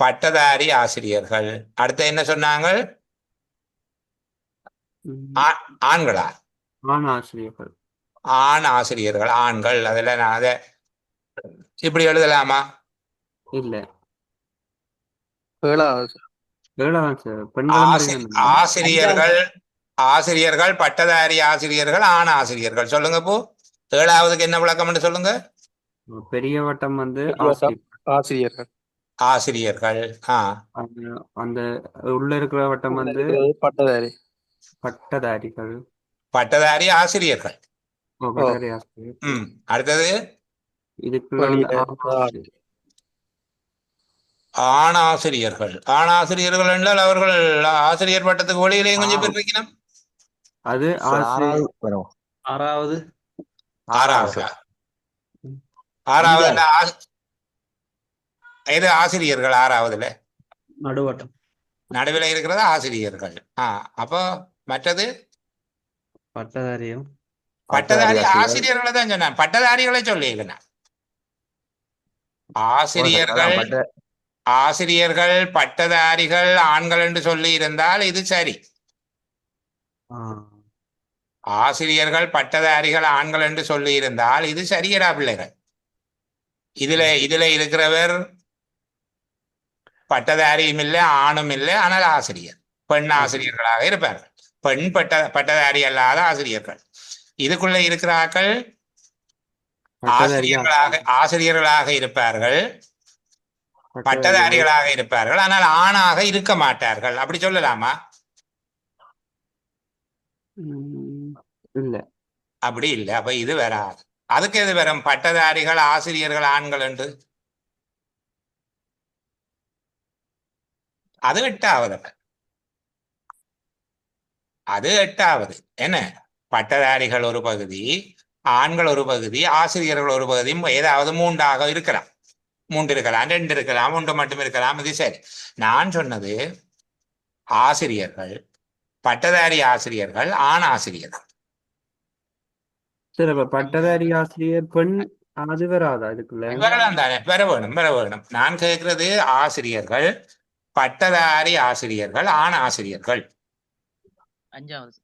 பட்டதாரி ஆசிரியர்கள். அடுத்து என்ன சொன்னாங்க? ஆண்களா? ஆண் ஆசிரியர்கள். ஆண் ஆசிரியர்கள், ஆண்கள். அதெல்லாம் நான் அதை இப்படி எழுதலாமா? இல்ல, 7வது. 7வது சார். பெண்களும் ஆசிரியர்கள், ஆசிரியர்கள் பட்டதாரி ஆசிரியர்கள், ஆண் ஆசிரியர்கள். சொல்லுங்க போ, 7வதுக்கு என்ன விளக்கம் சொல்லுங்க. பெரிய வட்டம் வந்து ஆசிரியர்கள். ஆசிரியர்கள். அந்த உள்ள இருக்கிற வட்டம் வந்து பட்டதாரி. பட்டதாரிகள். பட்டதாரி ஆசிரியர்கள். பட்டதாரி ஆசிரியர். அடுத்தது இதுக்குள்ள ஆண் ஆசிரியர்கள். ஆண் ஆசிரியர்கள் என்றால் அவர்கள் ஆசிரியர் பட்டத்துக்கு வெளியிலேயும் கொஞ்சம் பேர் வைக்கணும். அது 6வது. 6வது இது ஆசிரியர்கள். 6வதுல நடுவட்டம். நடுவில் இருக்கிறது ஆசிரியர்கள். அப்போ மற்றது பட்டதாரியும் பட்டதாரி ஆசிரியர்களை தான் சொன்னேன், பட்டதாரிகளை சொல்லியிருந்தேன். ஆசிரியர்கள் பட்டதாரிகள் ஆண்கள் என்று சொல்லி இருந்தால் இது சரி. ஆ. ஆசிரியர்கள் பட்டதாரிகள் ஆண்கள் என்று சொல்லி இருந்தால் இது சரியடா பிள்ளைகள். இதுல இருக்கிறவர் பட்டதாரியும் இல்லை ஆணும் இல்லை, ஆனால் ஆசிரியர் பெண் ஆசிரியர்களாக இருப்பார்கள். பெண் பட்டதாரி அல்லாத ஆசிரியர்கள். இதுக்குள்ள இருக்கிறார்கள் ஆசிரியர்களாக இருப்பார்கள், பட்டதாரிகளாக இருப்பார்கள், ஆனால் ஆணாக இருக்க மாட்டார்கள். அப்படி சொல்லலாமா? இல்ல, அப்படி இல்லை. அப்ப இது வராது. அதுக்கு எது வரும்? பட்டதாரிகள் ஆசிரியர்கள் ஆண்கள் என்று. அது 8வது. அது 8வது. என்ன? பட்டதாரிகள் ஒரு பகுதி, ஆண்கள் ஒரு பகுதி, ஆசிரியர்கள் ஒரு பகுதி. ஏதாவது 3ஆக இருக்கலாம், 3 இருக்கலாம், 2 இருக்கலாம், 1 மட்டும் இருக்கலாம். இது சரி. நான் சொன்னது ஆசிரியர்கள், பட்டதாரி ஆசிரியர்கள், ஆண் ஆசிரியர்கள். சரி, பட்டதாரி ஆசிரியர் பெண் அது வராதா இதுக்குள்ள? வரலாம் தானே, வர வேணும். நான் கேட்கிறது ஆசிரியர்கள், பட்டதாரி ஆசிரியர்கள், ஆண் ஆசிரியர்கள். 5வது.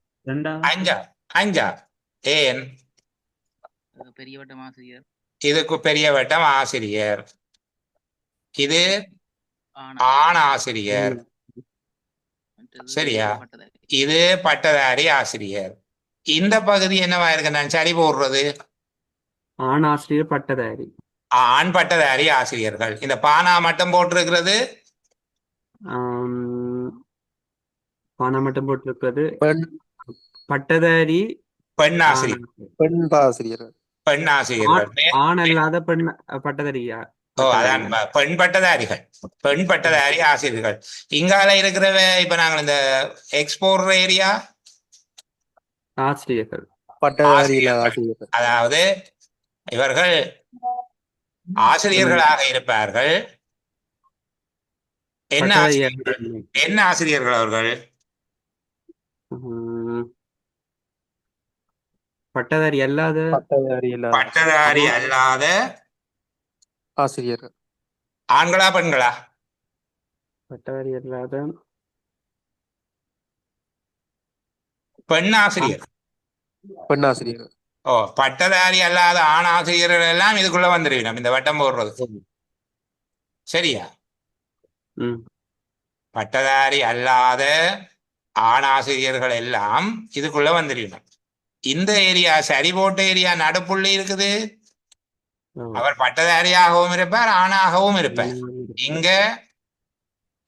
5 ஏன்? பெரிய வட்டம் ஆசிரியர். இதுக்கு பெரிய வட்டம் ஆசிரியர், இது ஆண் ஆசிரியர். சரியா? இது பட்டதாரி ஆசிரியர். இந்த பகுதி என்னவா இருக்கு? நான் சரி போடுறது ஆண் ஆசிரியர் பட்டதாரி, ஆண் பட்டதாரி ஆசிரியர்கள். இந்த பானா மட்டும் போட்டிருக்கிறது பானா மட்டும் போட்டிருக்கிறது பெண் பட்டதாரி பெண் ஆசிரியர். பெண் ஆசிரியர்கள். பெண் ஆசிரியர்கள். ஆண் அல்லாத பெண் பட்டதாரியா? அதான் பெண் பட்டதாரிகள், பெண் பட்டதாரி ஆசிரியர்கள். இங்கால இருக்கிறவ இப்ப நாங்கள் இந்த எக்ஸ்போர்ட் ஏரியா ஆசிரியர்கள், பட்டதாரி இல்லாத ஆசிரியர்கள். அதாவது இவர்கள் ஆசிரியர்களாக இருப்பார்கள். என்ன ஆசிரியர்கள்? என்ன ஆசிரியர்கள் அவர்கள்? பட்டதாரி அல்லாத பட்டதாரி அல்லாத ஆசிரியர்கள். ஆண்களா பெண்களா? பட்டதாரி அல்லாத பெண் ஆசிரியர். பெண் ஆசிரியர்கள். பட்டதாரி அல்லாத ஆண் ஆசிரியர்கள் எல்லாம் இதுக்குள்ள வந்துருவிடும், இந்த வட்டம் போடுறது. சரியா? பட்டதாரி அல்லாத ஆண் ஆசிரியர்கள் எல்லாம் இதுக்குள்ள வந்துருவிடும். இந்த ஏரியா சரி போட்ட ஏரியா நடுப்புள்ளி இருக்குது. அவர் பட்டதாரியாகவும் இருப்பார், ஆணாகவும் இருப்பார். இங்க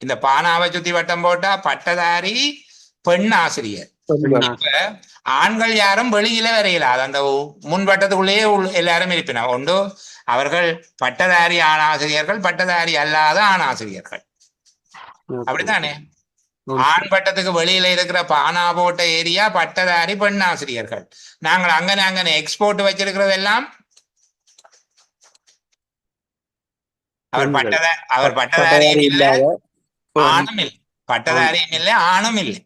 இந்த பானாவை சுத்தி வட்டம் போட்டா பட்டதாரி பெண் ஆசிரியர். இப்ப ஆண்கள் யாரும் வெளியில வரையலாது, அந்த முன் வட்டத்துக்குள்ளேயே எல்லாரும் இருப்பினா உண்டு. அவர்கள் பட்டதாரி ஆண் ஆசிரியர்கள், பட்டதாரி அல்லாத ஆண் ஆசிரியர்கள். அப்படித்தானே? ஆண் பட்டத்துக்கு வெளியில இருக்கிற பானா போட்ட ஏரியா பட்டதாரி பெண் ஆசிரியர்கள். நாங்கள் அங்கன எக்ஸ்போர்ட் வச்சிருக்கிறது எல்லாம் அவர் பட்டதாரியும் இல்லை, ஆணும் இல்லை. பட்டதாரியும் இல்லை, ஆணும் இல்லை.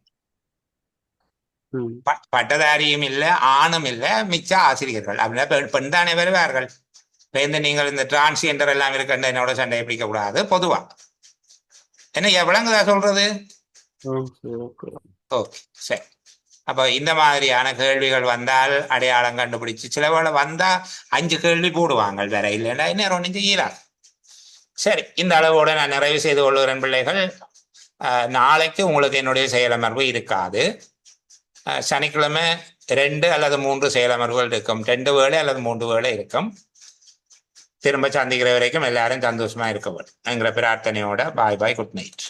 பட்டதாரியும் இல்லை, ஆணும் இல்லை, மிச்ச ஆசிரியர்கள். அப்படின்னா பெண் தானே வருவார்கள். நீங்கள் இந்த டிரான்ஸ்ஜெண்டர் எல்லாம் இருக்கின்ற என்னோட சண்டையை பிடிக்க கூடாது. பொதுவா என்ன எவ்வளவுங்கதா சொல்றது? ஓகே, சரி. அப்ப இந்த மாதிரியான கேள்விகள் வந்தால் அடையாளம் கண்டுபிடிச்சு, சில வேளை வந்தா 5 கேள்வி போடுவாங்க வேற, இல்லைன்னா இன்னும் ஒன்றும் செய்யலாம். சரி, இந்த அளவோட நான் நிறைவு செய்து கொள்கிறேன் பிள்ளைகள். நாளைக்கு உங்களுக்கு என்னுடைய செயலமர்வு இருக்காது. சனிக்கிழமை 2 அல்லது 3 செயலமர்வுகள் இருக்கும். 2 வேளை அல்லது 3 வேளை இருக்கும். திரும்ப சந்திக்கிற வரைக்கும் எல்லாரும் சந்தோஷமா இருக்க வேண்டும் என்கிற பிரார்த்தனையோட பாய் பாய், குட் நைட்.